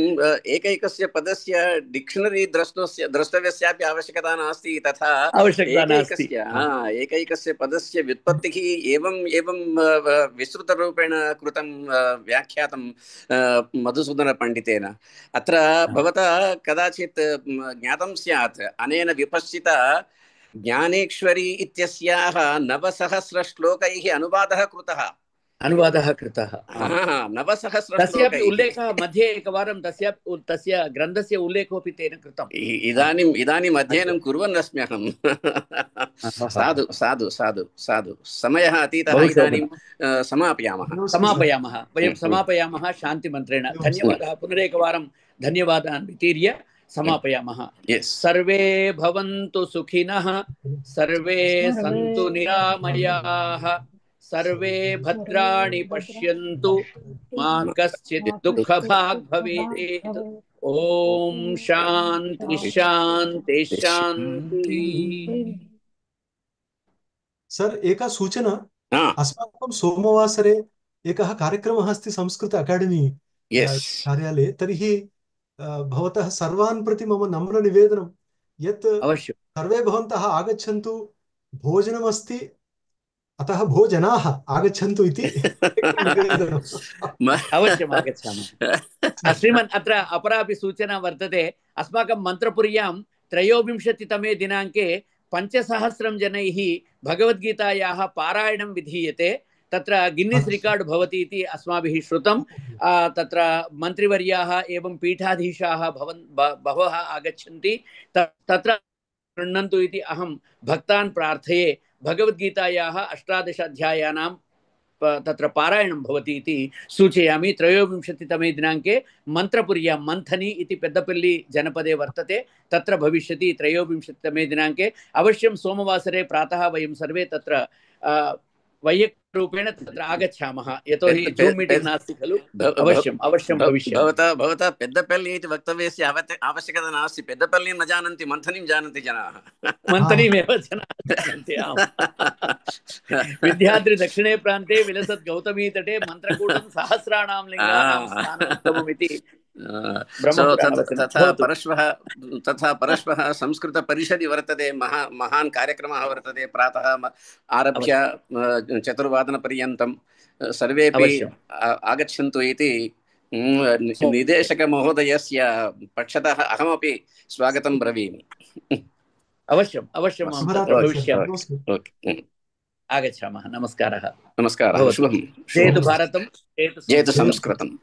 एकैकस्य पदस्य डिक्षनरी द्रष्टव्यस्यापि आवश्यकता नास्ति। तथा एकैकस्य पदस्य व्युत्पत्तिः एवं विस्तृतरूपेण कृतं व्याख्यातं मधुसूदनपण्डितेन। अत्र भवता कदाचित् ज्ञातं स्यात्, अनेन विपश्चिता ज्ञानेश्वरी इत्यस्याः 900 श्लोकैः अनुवादः कृतः। 900 तस्यापि उल्लेखः मध्ये एकवारं तस्य ग्रन्थस्य उल्लेखोऽपि तेन कृतम्। इदानीम् अध्ययनं कुर्वन् अस्मि अहं। साधु समयः अतीतः। इदानीं वयं समापयामः शान्तिमन्त्रेण। धन्यवादः। पुनरेकवारं धन्यवादान् वितीर्य समापयामः। सर्वे भवन्तु सुखिनः, सर्वे सन्तु निरामयाः, सर्वे भद्राणि पश्यन्तु, मा कश्चित् दुःखभाग् भवेत्। ओम शान्ति शान्ति शान्ति। सर एका सूचना, अस्माकं सोमवासरे एकः कार्यक्रमः अस्ति संस्कृत अकाडेमी कार्यालये। तर्हि भवतः सर्वान् प्रति मम नम्र निवेदनं यत् सर्वे भवन्तः आगच्छन्तु, भोजनमस्ति, अतः भोजनाः आगच्छन्तु इति निवेदनम्। अवश्यम् आगच्छामः। श्रीमन् अत्र अपरापि सूचना वर्तते। अस्माकं मन्त्रपुर्यां 23तमे दिनाङ्के 5,000 जनैः भगवद्गीतायाः पारायणं विधीयते। तत्र गिन्निस् रिकार्ड् भवति इति अस्माभिः श्रुतं। तत्र मन्त्रिवर्याः एवं पीठाधीशाः बहवः आगच्छन्ति। तत्र गृह्णन्तु इति अहं भक्तान् प्रार्थये। भगवद्गीतायाः 18 अध्यायानां तत्र पारायणं भवति इति सूचयामि। 23तमे दिनाङ्के मन्त्रपुर्यां मन्थनी इति पेद्दपल्ली जनपदे वर्तते, तत्र भविष्यति। 23तमे दिनाङ्के अवश्यं सोमवासरे प्रातः वयं सर्वे तत्र वैयक्तिकरूपेण तत्र आगच्छामः, यतोहि जूम् मीटिंग् नास्ति खलु। अवश्यं भविष्यति। भवता पेद्दपल्ली इति वक्तव्यस्य आवश्यकता नास्ति। पेद्दपल्लीं न जानन्ति, मन्थनीं जानन्ति जनाः। मन्थनीमेव जनाः जानन्ति। विद्याद्रि दक्षिणे प्रान्ते विलसत् गौतमी तटे मन्त्रकूटं सहस्राणां लिङ्गानां स्थानमुत्तममिति। तथा परश्वः संस्कृतपरिषदि वर्तते, महान् कार्यक्रमः वर्तते। प्रातः आरभ्य 4 सर्वेपि आगच्छन्तु इति निदेशकमहोदयस्य पक्षतः अहमपि स्वागतं ब्रवीमि। अवश्यम् आगच्छामः। नमस्कारः। शुभं। जयतु भारतं, जयतु संस्कृतम्।